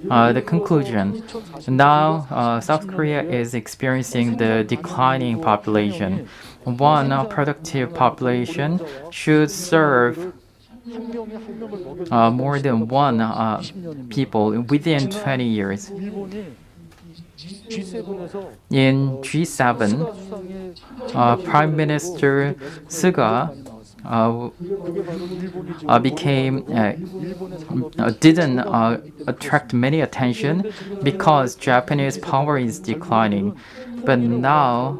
The conclusion. Now, South Korea is experiencing the declining population. One productive population should serve more than one people within 20 years. In G7, Prime Minister Suga became didn't attract many attention because Japanese power is declining. But now,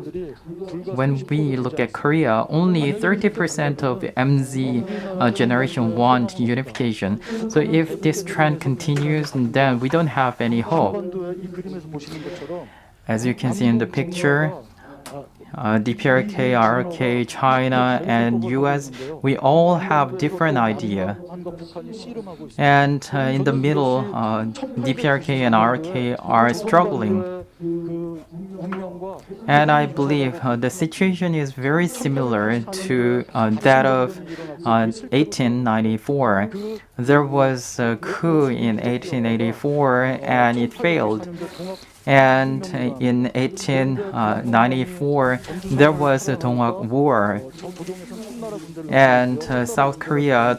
when we look at Korea, only 30% of MZ generation want unification. So if this trend continues, then we don't have any hope. As you can see in the picture, DPRK, RK, China, and US, we all have different idea. And in the middle, DPRK and RK are struggling. And I believe the situation is very similar to that of 1894. There was a coup in 1884 and it failed. And in 1894, there was a Donghak War, and South Korea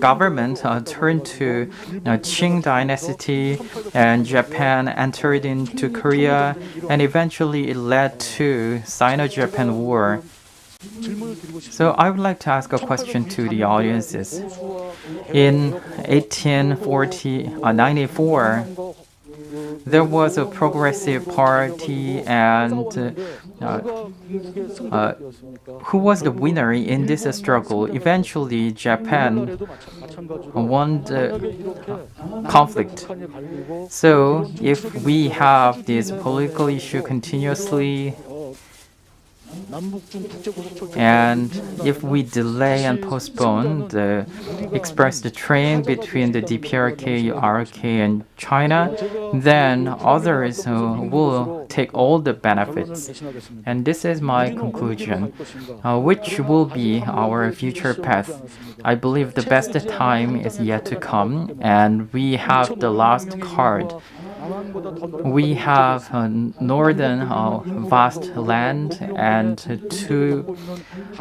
government turned to Qing dynasty, and Japan entered into Korea, and eventually it led to Sino-Japan War. So I would like to ask a question to the audiences. In 1894, there was a progressive party, and who was the winner in this struggle? Eventually, Japan won the conflict. So, if we have this political issue continuously, and if we delay and postpone the express the train between the DPRK, RK, and China, then others will take all the benefits. And this is my conclusion, which will be our future path. I believe the best time is yet to come, and we have the last card. We have northern vast land and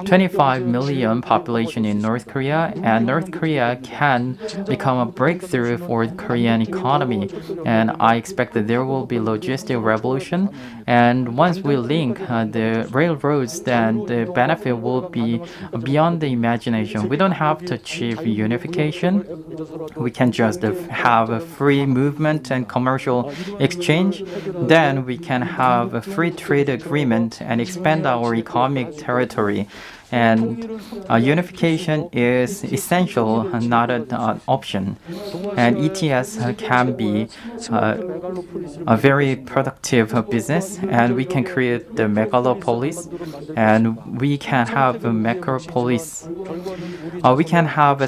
25 million population in North Korea, and North Korea can become a breakthrough for the Korean economy. And I expect that there will be logistic revolution, and once we link the railroads, then the benefit will be beyond the imagination. We don't have to achieve unification. We can just have a free movement and commercial exchange. Then we can have a free trade agreement and expand our economic territory. And unification is essential, not an option. And ETS can be a very productive business, and we can create the megalopolis, and we can have a macropolis. We can have a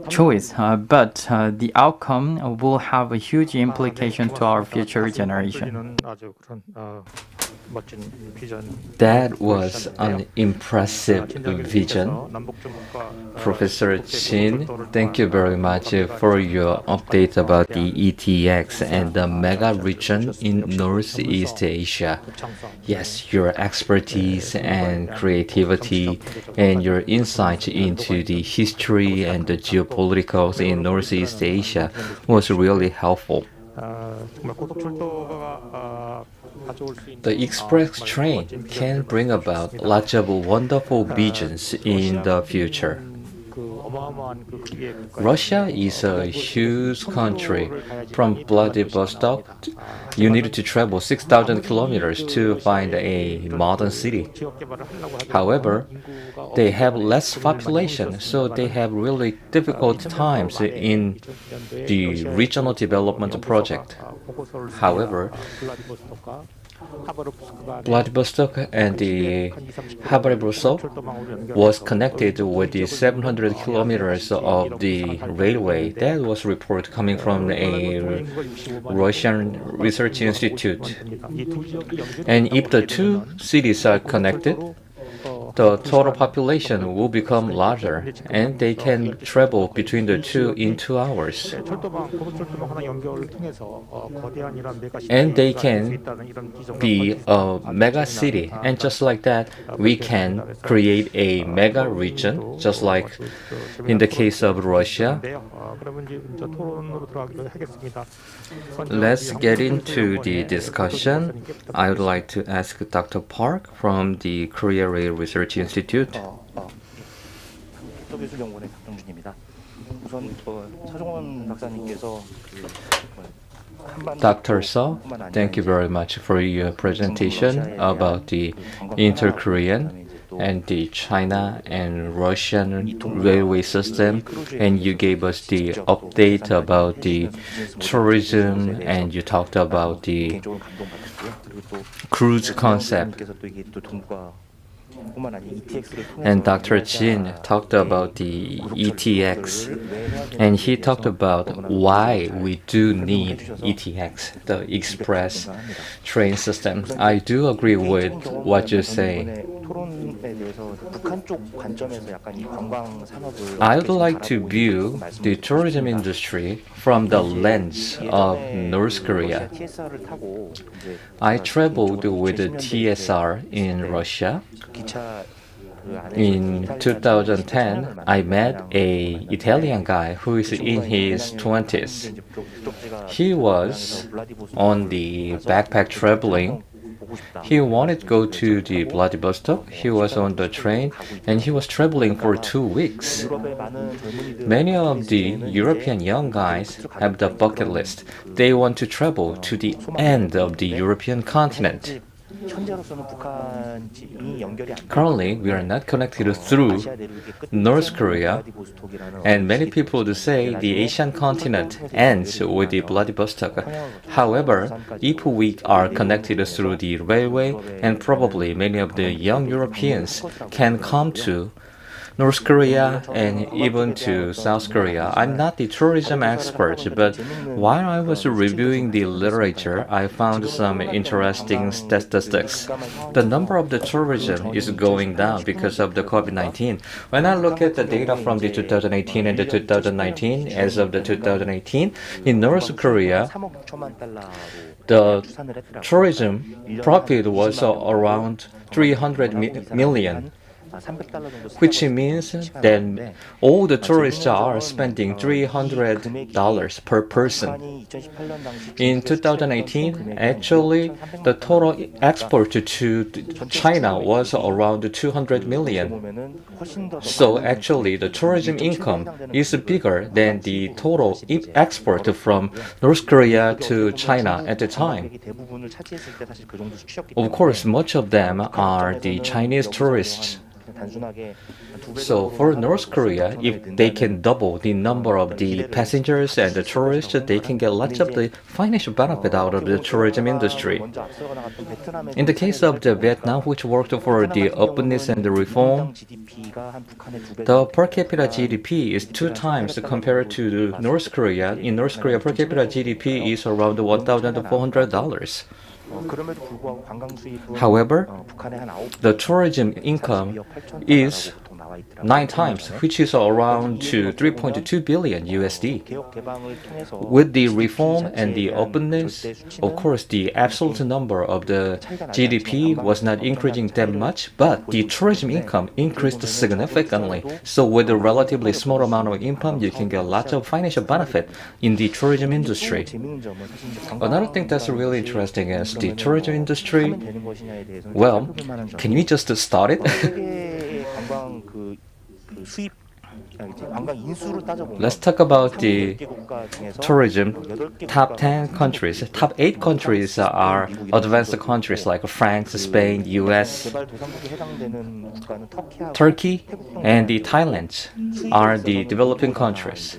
choice, but the outcome will have a huge implication to our future generation. That was an impressive vision. Professor Chin, thank you very much for your update about the ETX and the mega region in Northeast Asia. Yes, your expertise and creativity and your insight into the history and the geopolitics in Northeast Asia was really helpful. The express train can bring about lots of wonderful visions in the future. Russia is a huge country. From Vladivostok, you need to travel 6,000 kilometers to find a modern city. However, they have less population, so they have really difficult times in the regional development project. However, Vladivostok and the Khabarovsk was connected with the 700 kilometers of the railway. That was a report coming from a Russian research institute. And if the two cities are connected, the total population will become larger, and they can travel between the two in 2 hours. And they can be a mega city, and just like that, we can create a mega region, just like in the case of Russia. Let's get into the discussion. I would like to ask Dr. Park from the Korea Rail Research Institute. 국토교술연구원의 박정준입니다. 우선 차종원 박사님께서 Dr. So, thank you very much for your presentation about the inter-Korean and the China and Russian railway system, and you gave us the update about the tourism, and you talked about the cruise concept. And Dr. Jin talked about the ETX, and he talked about why we do need ETX, the express train system. I do agree with what you're saying. I would like to view the tourism industry from the lens of North Korea. I traveled with the TSR in Russia. In 2010, I met an Italian guy who is in his 20s. He was on the backpack traveling. He wanted to go to the Vladivostok. He was on the train and he was traveling for 2 weeks. Many of the European young guys have the bucket list. They want to travel to the end of the European continent. Currently, we are not connected through North Korea, and many people would say the Asian continent ends with the Vladivostok. However, if we are connected through the railway, and probably many of the young Europeans can come to North Korea and even to South Korea. I'm not the tourism expert, but while I was reviewing the literature, I found some interesting statistics. The number of the tourism is going down because of the COVID-19. When I look at the data from the 2018 and the 2019, as of the 2018, in North Korea, the tourism profit was around 300 million. Which means that all the tourists are spending $300 per person. In 2018, actually, the total export to China was around 200 million. So actually, the tourism income is bigger than the total export from North Korea to China at the time. Of course, much of them are the Chinese tourists. So for North Korea, if they can double the number of the passengers and the tourists, they can get lots of the financial benefit out of the tourism industry. In the case of the Vietnam, which worked for the openness and the reform, the per capita GDP is 2 times compared to North Korea. In North Korea, per capita GDP is around $1,400. However, the tourism income is 9 times, which is around to 3.2 billion USD. With the reform and the openness, of course, the absolute number of the GDP was not increasing that much, but the tourism income increased significantly. So with a relatively small amount of income, you can get lots of financial benefit in the tourism industry. Another thing that's really interesting is the tourism industry. Well, can we just start it? Let's talk about the tourism. Top 10 countries, top 8 countries are advanced countries like France, Spain, US, Turkey, and the Thailand are the developing countries.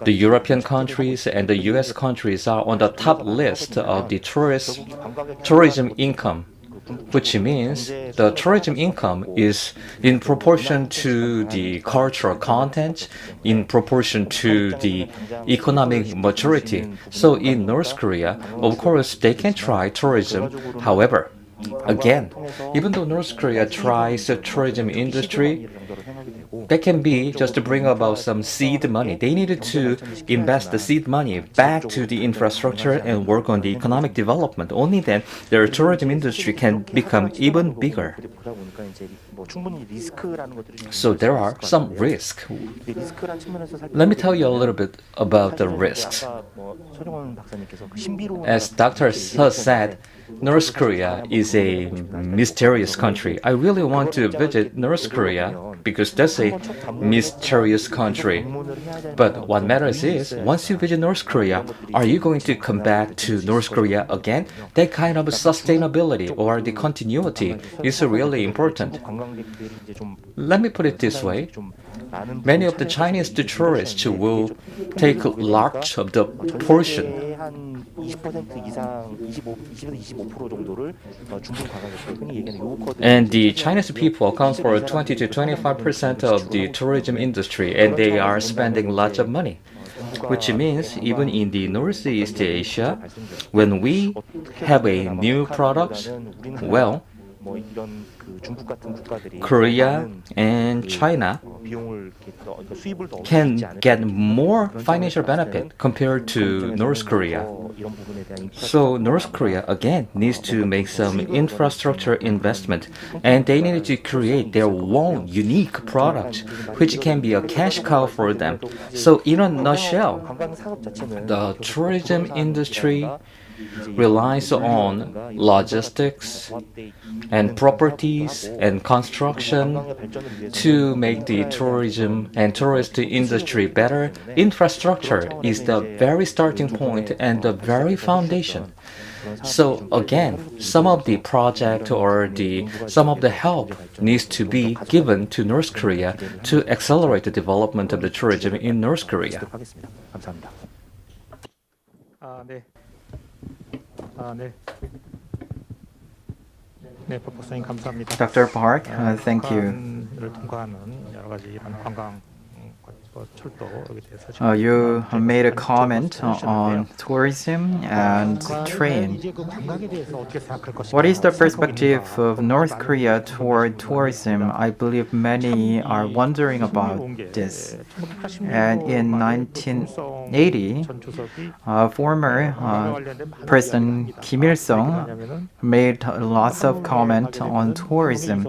The European countries and the US countries are on the top list of the tourism income, which means the tourism income is in proportion to the cultural content, in proportion to the economic maturity. So in North Korea, of course, they can try tourism. However, again, even though North Korea tries the tourism industry, that can be just to bring about some seed money. They needed to invest the seed money back to the infrastructure and work on the economic development. Only then their tourism industry can become even bigger. 보다 보니까 이제 뭐 충분히 리스크라는 것들이 좀 So there are some risks. 근데 리스크란 측면에서 Let me tell you a little bit about the risks. 아까 뭐 서정원 박사님께서 그 신비로운 As Dr. Thur said, North Korea is a mysterious country. I really want to visit North Korea because that's a mysterious country. But what matters is, once you visit North Korea, are you going to come back to North Korea again? That kind of sustainability or the continuity is really important. 관광객들이 이제 좀 Let me put it this way. 좀 많은 Many of the Chinese tourists will take large of the portion. 한 20% 이상 20에서 25% 정도를 중국 관광객들 흔히 얘기하는 요커들 And the Chinese people account for 20 to 25% of the tourism industry, and they are spending lots of money. Which means even in the Northeast Asia, when we have a new product, well, 뭐 이런 그 중국 같은 국가들이 Korea and China 비용을 수입을 더 can 얻지 않을까 get more financial benefit compared to North Korea. 이런 부분에 대한 So North Korea again needs to make some infrastructure investment, and they need to create their own unique product, which can be a cash cow for them. So in a nutshell, 관광 산업 자체는 the tourism industry relies on logistics and properties and construction to make the tourism and tourist industry better. Infrastructure is the very starting point and the very foundation. So again, some of the project or some of the help needs to be given to North Korea to accelerate the development of the tourism in North Korea. 하겠습니다. 감사합니다. 네. 네. 네, 박사님 감사합니다. Dr. Park, thank you. 북한을 통과하는 여러 가지 이런 관광 철도 여기 대해서 You made a comment on tourism and train. 이제 그 관광에 대해서 어떻게 생각할 것인가? What is the perspective of North Korea toward tourism? I believe many are wondering about this. And in 1980, former President Kim Il-sung made lots of comment on tourism.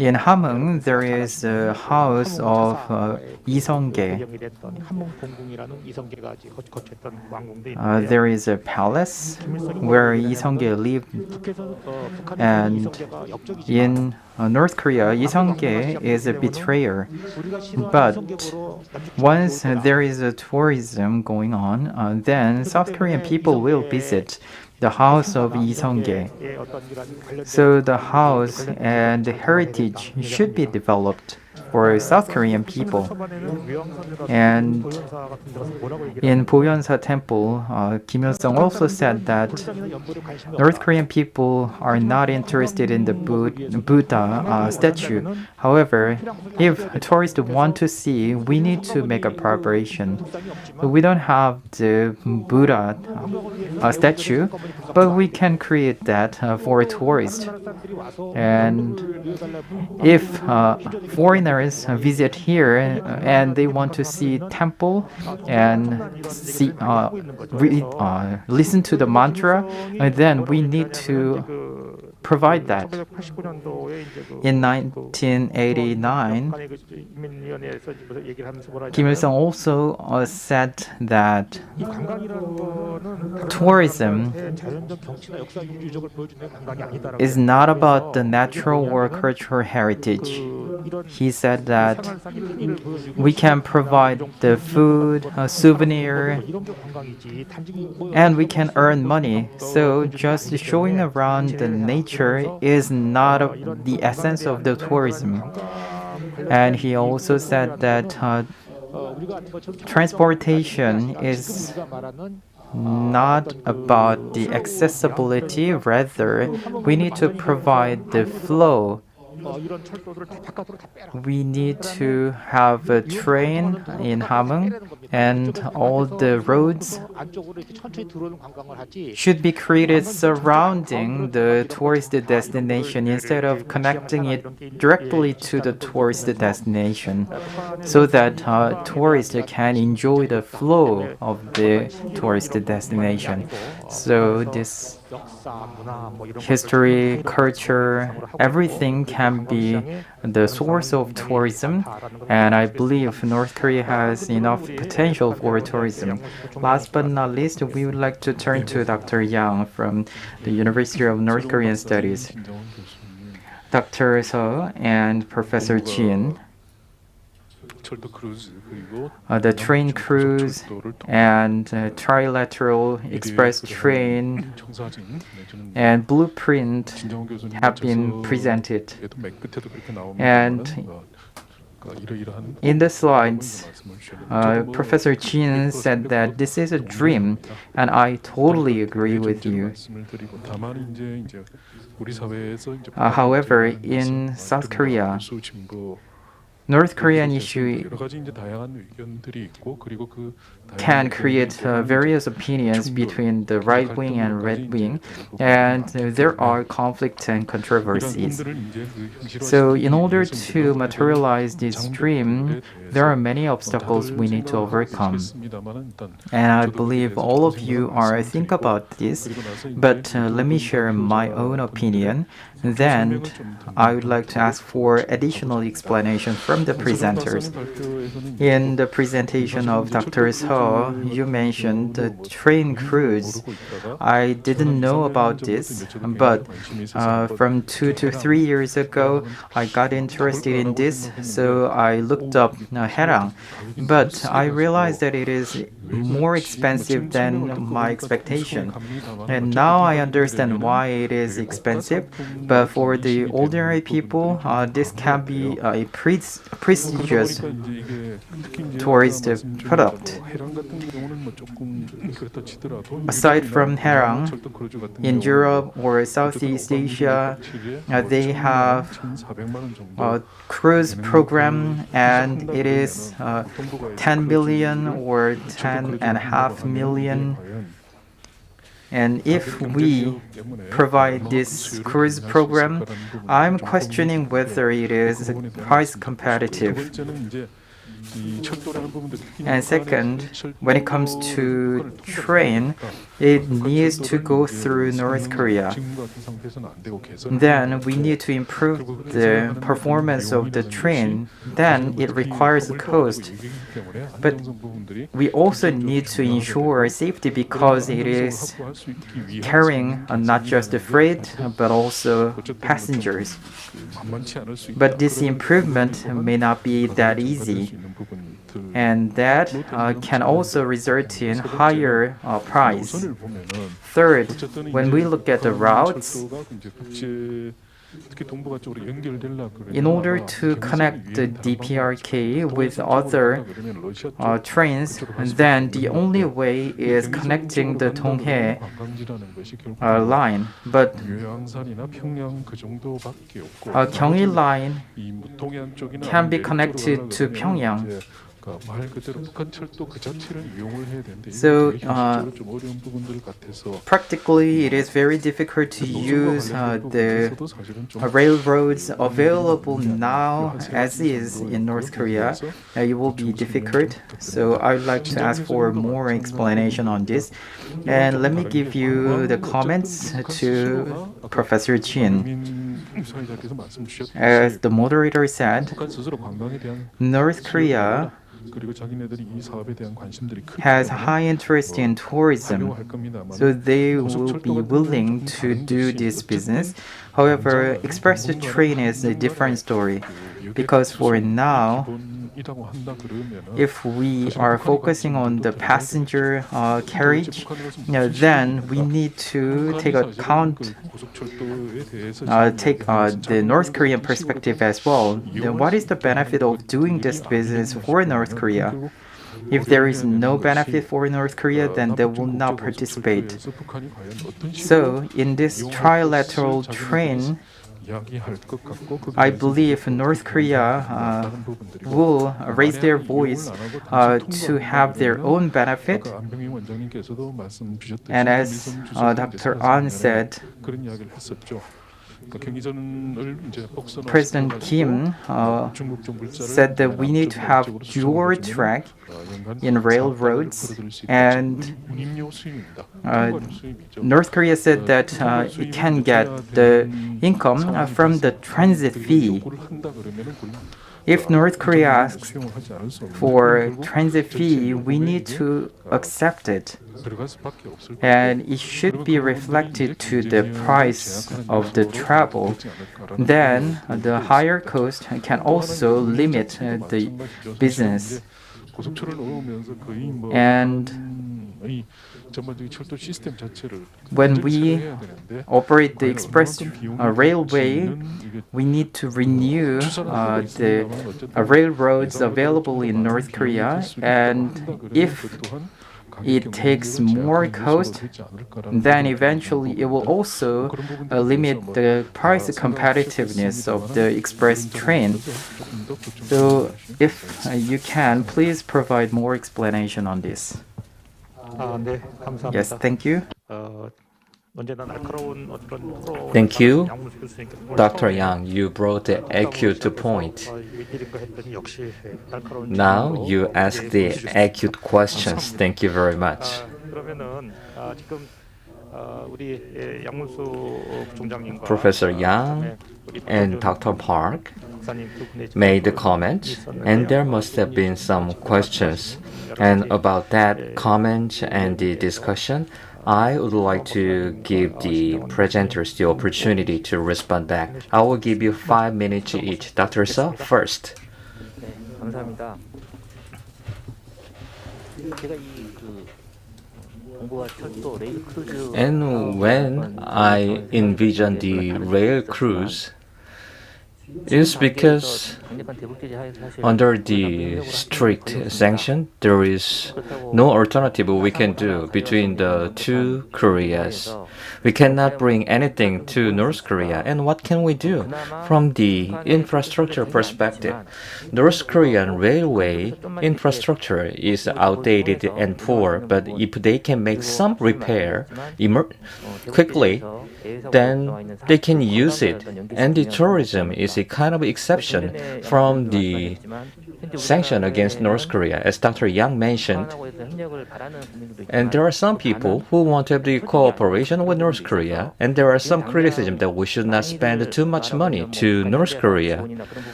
In Hamhung, there is a house of 이성계. There is a palace where 이성계 lived, and in North Korea, 이성계 is a betrayer. But once there is a tourism going on, then South Korean people will visit the house of 이성계. So the house and the heritage should be developed for South Korean people. And in Boyeonsa Temple, Kim Il-sung also said that North Korean people are not interested in the Buddha statue. However, if tourists want to see, we need to make a preparation. We don't have the Buddha statue, but we can create that for tourists. And if foreigners visit here and they want to see temple and see, listen to the mantra, then we need to provide that. In 1989, Kim Il-sung also said that tourism is not about the natural or cultural heritage. He said that we can provide the food, souvenir, and we can earn money. So just showing around the nature is not the essence of the tourism. And he also said that transportation is not about the accessibility, rather we need to provide the flow 이런 철도들을 다 바깥으로 다 빼라. we need to have a train in Hamhung, and all the roads 안쪽으로 이렇게 천천히 들어오는 관광을 하지. should be created surrounding the tourist destination instead of connecting it directly to the tourist destination, so that tourists can enjoy the flow of the tourist destination. So this 역사, 문화, 뭐 이런 history, culture, everything can be the source of tourism, and I believe North Korea has enough potential for tourism. Last but not least, we would like to turn to Dr. Yang from the University of North Korean Studies. Dr. Seo and Professor Jin, the train cruise and trilateral express train and blueprint have been presented. And in the slides, Professor Jin said that this is a dream, and I totally agree with you. However, in South Korea, North Korean issue can create various opinions between the right wing and red wing, and there are conflicts and controversies. So in order to materialize this dream, there are many obstacles we need to overcome. And I believe all of you are think about this, but let me share my own opinion. Then I would like to ask for additional explanation from the presenters. In the presentation of Dr. Seo, you mentioned the train cruise. I didn't know about this, but from 2 to 3 years ago, I got interested in this, so I looked up Haerang. But I realized that it is more expensive than my expectation. And now I understand why it is expensive, but for the ordinary people, this can be a prestigious tourist product. Aside from Haerang, in Europe or Southeast Asia, they have a cruise program, and it is 10 million or 10.5 million. And if we provide this cruise program, I'm questioning whether it is price competitive. And second, when it comes to train, it needs to go through North Korea. Then we need to improve the performance of the train. Then it requires cost. But we also need to ensure safety because it is carrying not just the freight but also passengers. But this improvement may not be that easy, and that can also result in higher price. Third, when we look at the routes, in order to connect the DPRK with other trains, then the only way is connecting the Donghae line. But Gyeonggi line can be connected to Pyongyang. So practically it is very difficult to use the railroads available now as is in North Korea. It will be difficult. So I would like to ask for more explanation on this. And let me give you the comments to Professor Jin. As the moderator said, North Korea has high interest in tourism, so they will be willing to do this business. However, express train is a different story, because for now, if we are focusing on the passenger carriage, then we need to take the North Korean perspective as well. Then what is the benefit of doing this business for North Korea? If there is no benefit for North Korea, then they will not participate. So in this trilateral train, I believe North Korea will raise their voice to have their own benefit. And as Dr. An said, President Kim said that we need to have dual track in railroads, and North Korea said that it can get the income from the transit fee. If North Korea asks for transit fee, we need to accept it. And it should be reflected to the price of the travel. Then the higher cost can also limit the business. And when we operate the express railway, we need to renew the railroads available in North Korea. And if it takes more cost, then eventually it will also limit the price competitiveness of the express train. So if you can, please provide more explanation on this. 네, 감사합니다. Yes, thank you. 언제나 날카로운 어떤 프로 Thank you, 양문수 교수님께서 Dr. Yang. You brought the acute point. 웬일인가 했더니 역시 날카로운 Now 질문으로 you ask the 해주셨습니다. acute questions. Thank you very much. 그러면은 지금 우리 양문수 부총장님과 Professor Yang and Dr. Park made the comment, and there must have been some questions. And about that comment and the discussion, I would like to give the presenters the opportunity to respond back. I will give you 5 minutes each. Dr. Seo, first. 네, 감사합니다. 제가 이그 공부와 철도 레일 크루즈 And when I envision the rail cruise, it's because under the strict sanction, there is no alternative we can do between the two Koreas. We cannot bring anything to North Korea. And what can we do? From the infrastructure perspective, North Korean railway infrastructure is outdated and poor, but if they can make some repair quickly, then they can use it. And the tourism is a kind of exception from the sanction against North Korea, as Dr. Yang mentioned. And there are some people who want to have the cooperation with North Korea, and there are some criticism that we should not spend too much money to North Korea.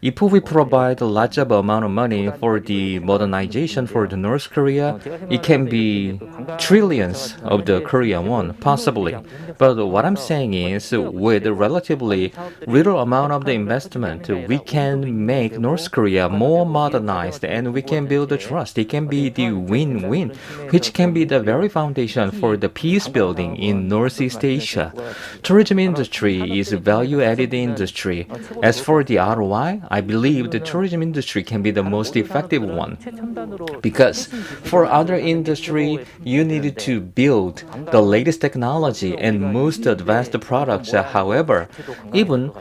If we provide a large amount of money for the modernization for the North Korea, it can be trillions of the Korean won, possibly. But what I'm saying is, with a relatively little amount of the investment, we can make North Korea more modernized and we can build a trust. It can be the win-win, which can be the very foundation for the peace building in Northeast Asia. Tourism industry is a value-added industry. As for the ROI, I believe the tourism industry can be the most effective one. Because for other industry, you need to build the latest technology and most advanced products. However, even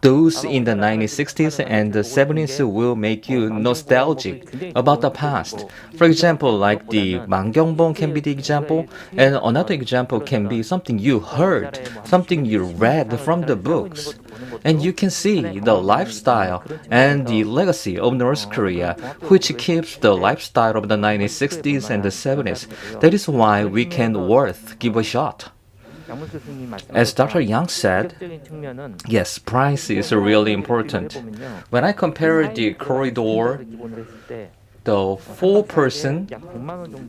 those in the 1960s and the 70s will make you nostalgic about the past. For example, like the Mangyongbong can be the example, and another example can be something you heard, something you read from the books. And you can see the lifestyle and the legacy of North Korea, which keeps the lifestyle of the 1960s and the 70s. That is why we can worth give a shot. As Dr. Yang said, yes, price is really important. When I compare the corridor, the 4-person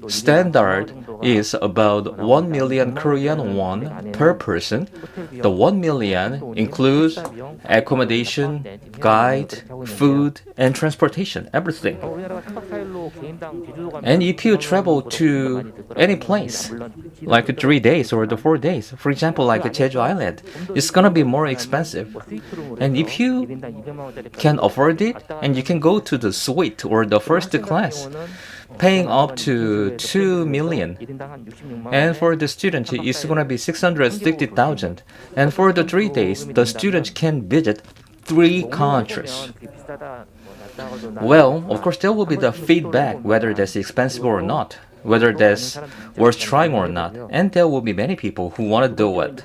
standard is about 1 million Korean won per person. The 1 million includes accommodation, guide, food, and transportation, everything. And if you travel to any place, like 3 days or the 4 days, for example, like Jeju Island, it's gonna be more expensive. And if you can afford it, and you can go to the suite or the first class, paying up to 2 million. And for the student, it's going to be 660,000. And for the 3 days, the student can visit 3 countries. Well, of course, there will be the feedback whether that's expensive or not, whether that's worth trying or not, and there will be many people who want to do it.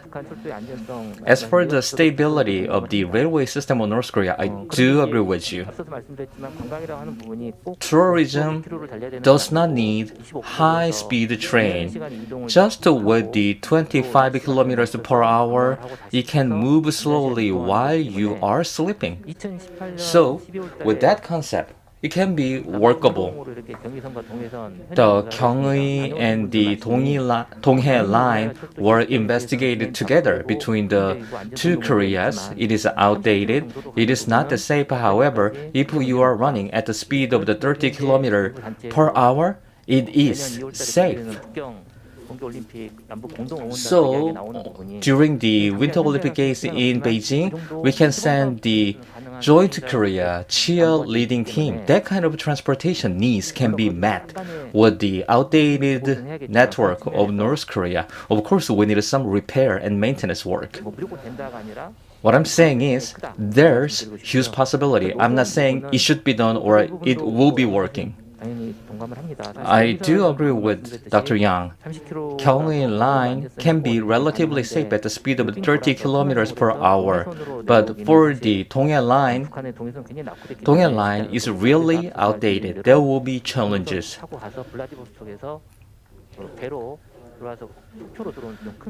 As for the stability of the railway system of North Korea, I do agree with you. Tourism does not need high-speed train. Just with the 25 kilometers per hour, it can move slowly while you are sleeping. So, with that concept, it can be workable. The Gyeongui and the Donghae line were investigated together between the 2 Koreas. It is outdated. It is not safe, however, if you are running at the speed of the 30 km per hour, it is safe. So, during the Winter Olympic Games in Beijing, we can send the Joint Korea cheerleading team. That kind of transportation needs can be met with the outdated network of North Korea. Of course, we need some repair and maintenance work. What I'm saying is, there's huge possibility. I'm not saying it should be done or it will be working. I do agree with Dr. Yang. Gyeongui line can be relatively safe at the speed of 30 kilometers per hour, but for the Donghae line is really outdated. There will be challenges.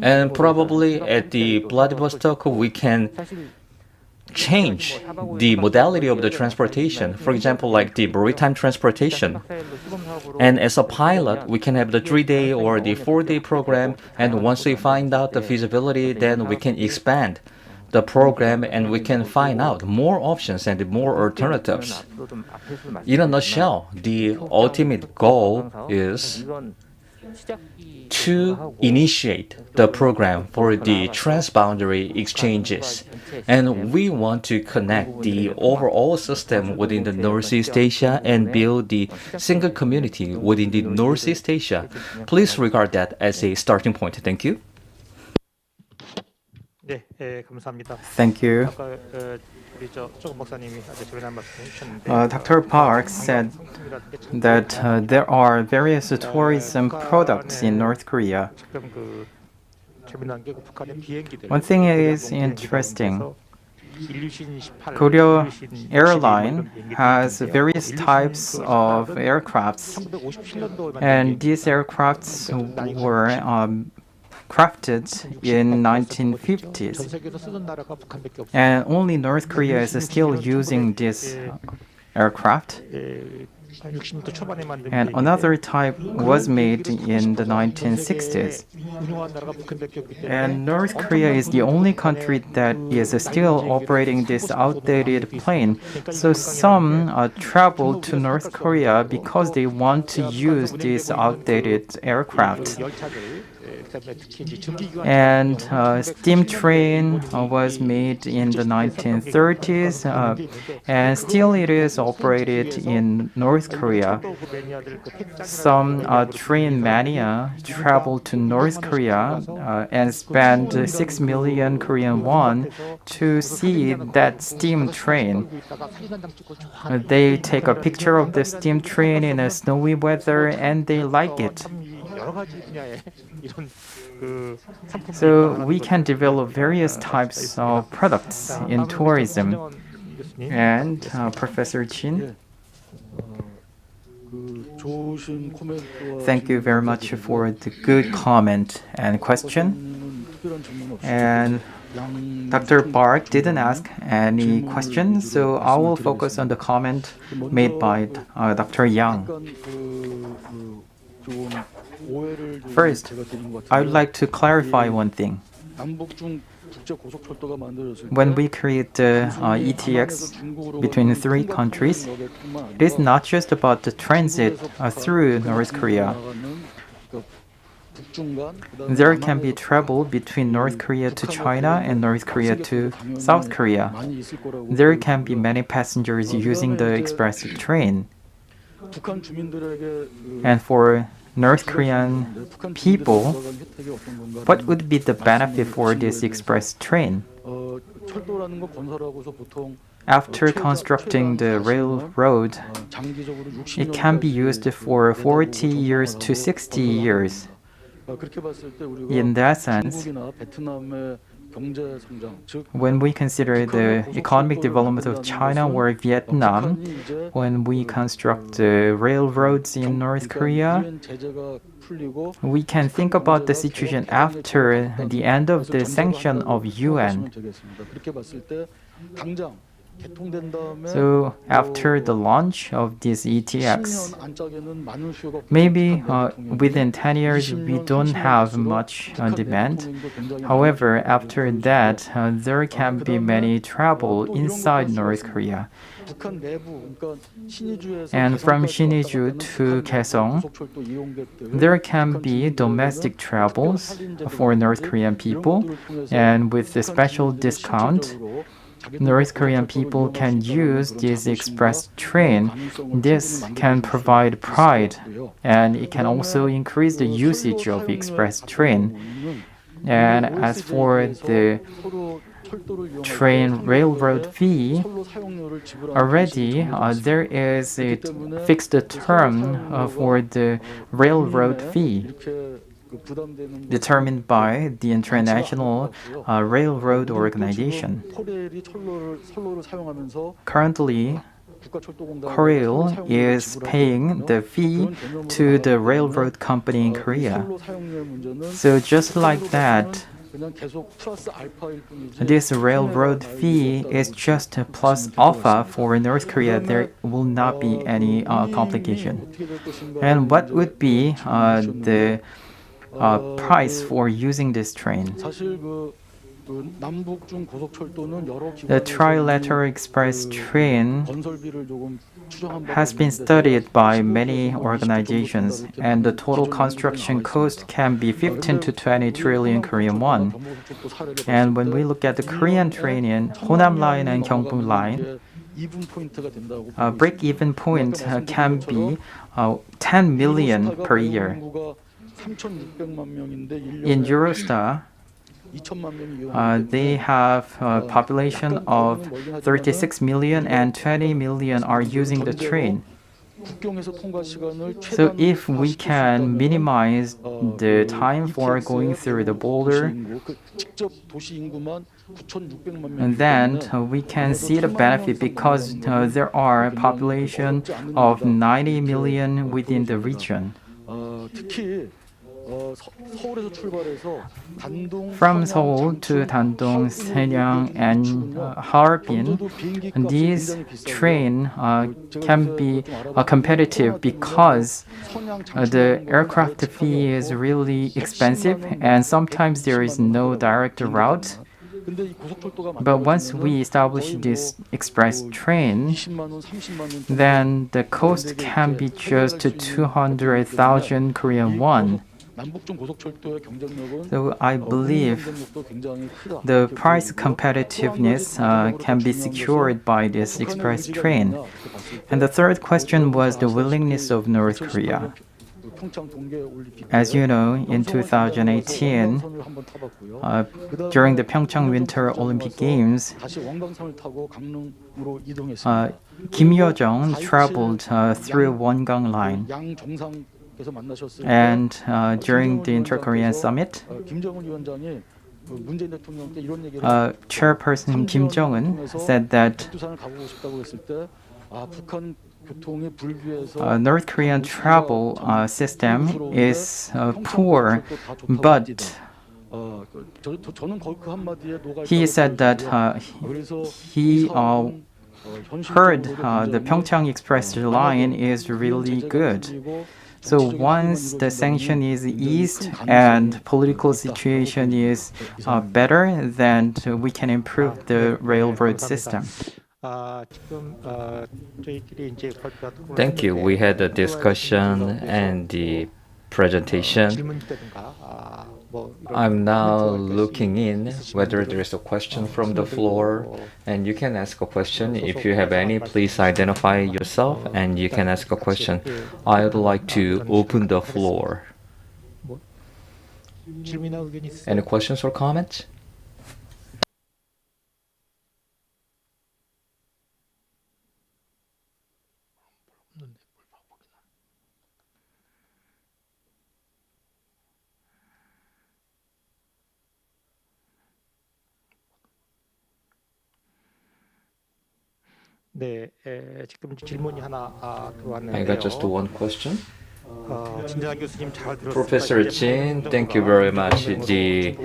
And probably at the Vladivostok we can change the modality of the transportation. For example, like the maritime transportation. And as a pilot, we can have the 3-day or the 4-day program. And once we find out the feasibility, then we can expand the program and we can find out more options and more alternatives. In a nutshell, the ultimate goal is to initiate the program for the transboundary exchanges. And we want to connect the overall system within the Northeast Asia and build the single community within the Northeast Asia. Please regard that as a starting point. Thank you. 네, 감사합니다. Thank you. 아까 우리 조금 목사님이 아주 재미난 말씀 해주셨는데 Dr. Park said that there are various tourism products in North Korea. 지금 그 재미난 게 북한의 비행기들. One thing is interesting. 일류신 18, Korea 일류신 Airline 22 has 비행기들인데요. various types of aircrafts, 1957년도에 and these aircrafts were crafted in 1950s. 전 세계에서 쓰던 나라가 북한밖에 없어요. And only North Korea is still using this aircraft. 60년대 초반에 만든 And another type was made in the 1960s. 운영한 나라가 북한밖에 없기 때문에 And North Korea is the only country that is still operating this outdated plane. So some travel to North Korea because they want to use this outdated aircraft. And steam train was made in the 1930s, and still it is operated in North Korea. Some train mania travel to North Korea and spend 6 million Korean won to see that steam train. They take a picture of the steam train in a snowy weather and they like it. So we can develop various types of products in tourism. And Professor Chin, thank you very much for the good comment and question. And Dr. Park didn't ask any questions, so I will focus on the comment made by Dr. Yang. First, I would like to clarify one thing. When we create the ETX between 3 countries, it is not just about the transit through North Korea. There can be travel between North Korea to China and North Korea to South Korea. There can be many passengers using the express train. And for North Korean people, what would be the benefit for this express train? After constructing the railroad, it can be used for 40 years to 60 years. In that sense, when we consider the economic development of China or Vietnam, when we construct the railroads in North Korea, we can think about the situation after the end of the sanction of UN. So after the launch of this ETX, maybe within 10 years we don't have much demand. However, after that, there can be many travel inside North Korea. And from Siniju to Kaesong, there can be domestic travels for North Korean people, and with a special discount, North Korean people can use this express train. This can provide pride, and it can also increase the usage of express train. And as for the train railroad fee, already there is a fixed term for the railroad fee determined by the International Railroad Organization. Currently, Korea is paying the fee to the railroad company in Korea. So just like that, this railroad fee is just a plus alpha for North Korea. There will not be any complication. And what would be the price for using this train? The trilateral express train has been studied by many organizations, and the total construction cost can be 15 to 20 trillion Korean won. And when we look at the Korean train in Honam Line and Geumgang Line, break-even point can be 10 million per year. In Eurostar, they have a population of 36 million and 20 million are using the train. So if we can minimize the time for going through the border, then we can see the benefit because there are a population of 90 million within the region. From Seoul to Dandong, Saenyang, and Harbin, these trains can be competitive because the aircraft fee is really expensive and sometimes there is no direct route. But once we establish this express train, then the cost can be just 200,000 Korean won. So I believe the price competitiveness can be secured by this express train. And the third question was the willingness of North Korea. As you know, in 2018, during the Pyeongchang Winter Olympic Games, Kim Yo-jong traveled through Wonsan line. And during the Inter-Korean Summit, Chairperson Kim Jong-un said that North Korean travel system is poor, but he said that he heard the Pyeongchang Express line is really good. So once the sanction is eased and political situation is better, then we can improve the railroad system. Thank you. We had a discussion and the presentation. 질문이라든가 뭐 이런 I'm now 코멘트가 looking in 있으시면 whether there is a question from the floor, and you can ask a question. If you have any, please identify yourself and you can ask a question. I would like to open the floor. 뭐 질문이나 의견이 있으세요? Any questions or comments? 네, 지금 질문이 하나 I got just 들어왔는데요. one question. 진정한 교수님 잘 들었습니다. Professor Jin, thank you very much. The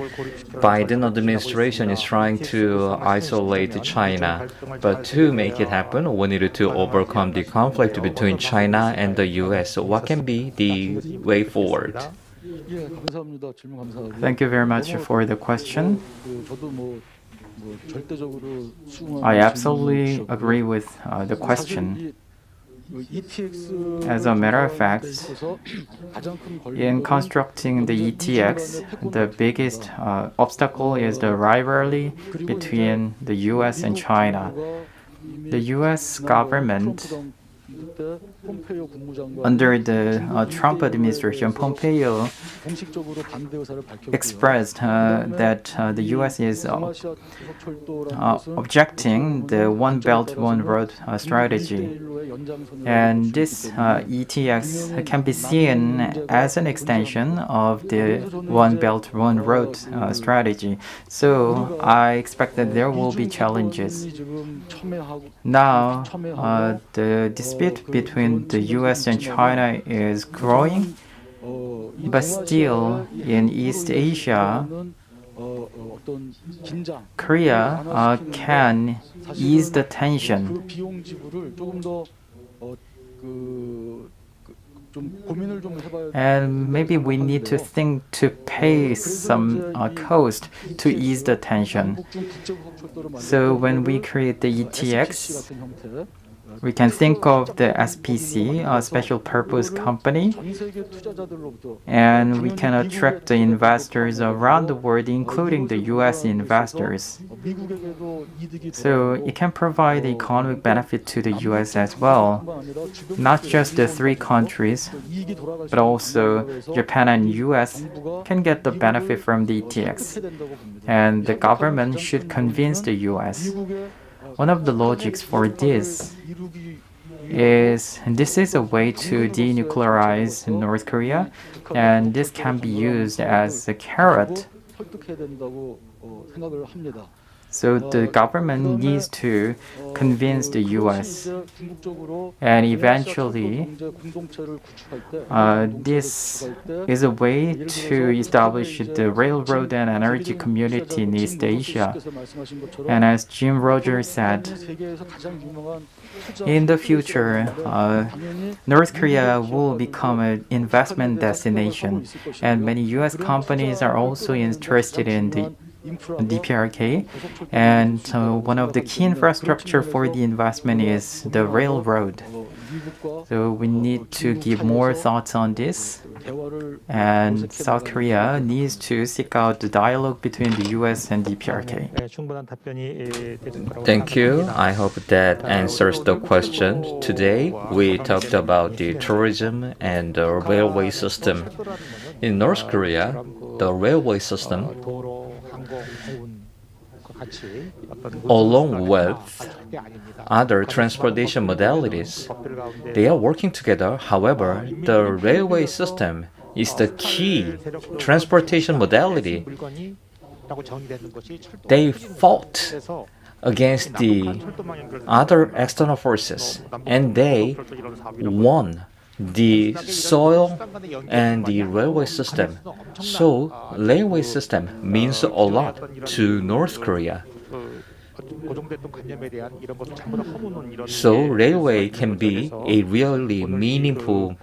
Biden administration is trying to isolate China, but to make it happen, we need to overcome the conflict between China and the US. So what can be the way forward? 예, 감사합니다. 질문 감사하고요. Thank you very much for the question. 저도 뭐 절대적으로 수긍하는 I absolutely 질문이셨고요. agree with the question. 사실 이 ETX As a matter of fact, 가장 큰 in constructing the ETX, the biggest obstacle is the rivalry between the US and China. The US government, under the Trump administration, Pompeo expressed that the US is objecting the One Belt, One Road strategy. And this ETX can be seen as an extension of the One Belt, One Road strategy. So I expect that there will be challenges. Now, the dispute between the US and China is growing, but still in East Asia, Korea can ease the tension. And maybe we need to think to pay some cost to ease the tension. So when we create the ETX, we can think of the SPC, a special purpose company, and we can attract the investors around the world, including the US investors. So it can provide economic benefit to the US as well, not just the three countries, but also Japan and US can get the benefit from the ETX. And the government should convince the US. One of the logics for this is a way to denuclearize North Korea, and this can be used as a carrot. So the government needs to convince the US, and eventually this is a way to establish the railroad and energy community in East Asia. And as Jim Rogers said, in the future, North Korea will become an investment destination, and many US companies are also interested in the DPRK, and one of the key infrastructure for the investment is the railroad. So we need to give more thoughts on this, and South Korea needs to seek out the dialogue between the US and DPRK. 충분한 답변이 되는 거라고 Thank you. 생각합니다. I hope that answers the question. Today, we talked about the tourism and the railway system. In North Korea, the railway system, 도로, 항공, 해운과 같이 어떤 along with 게 아닙니다. other transportation modalities, they are working together. However, the railway system is the key transportation modality. 물건이라고 정의되는 것이 철도. They fought 그래서 against the other external forces, and they won the soil and the railway system. So, railway system means a lot to North Korea. 고정됐던 관념에 대한 이런 것도 전부 다 허무는 이런 So, railway can be a really meaningful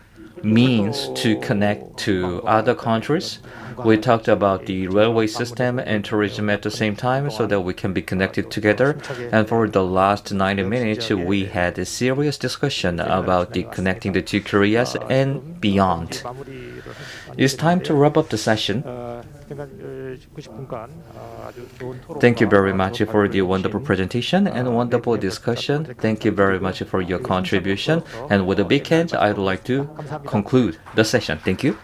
means to connect to other countries We talked about the railway system and tourism at the same time so that we can be connected together. And for the last 90 minutes, we had a serious discussion about the connecting the two Koreas and beyond. It's time to wrap up the session. Thank you very much for the wonderful presentation and wonderful discussion. Thank you very much for your contribution. And with a big hand, I'd like to conclude the session. Thank you.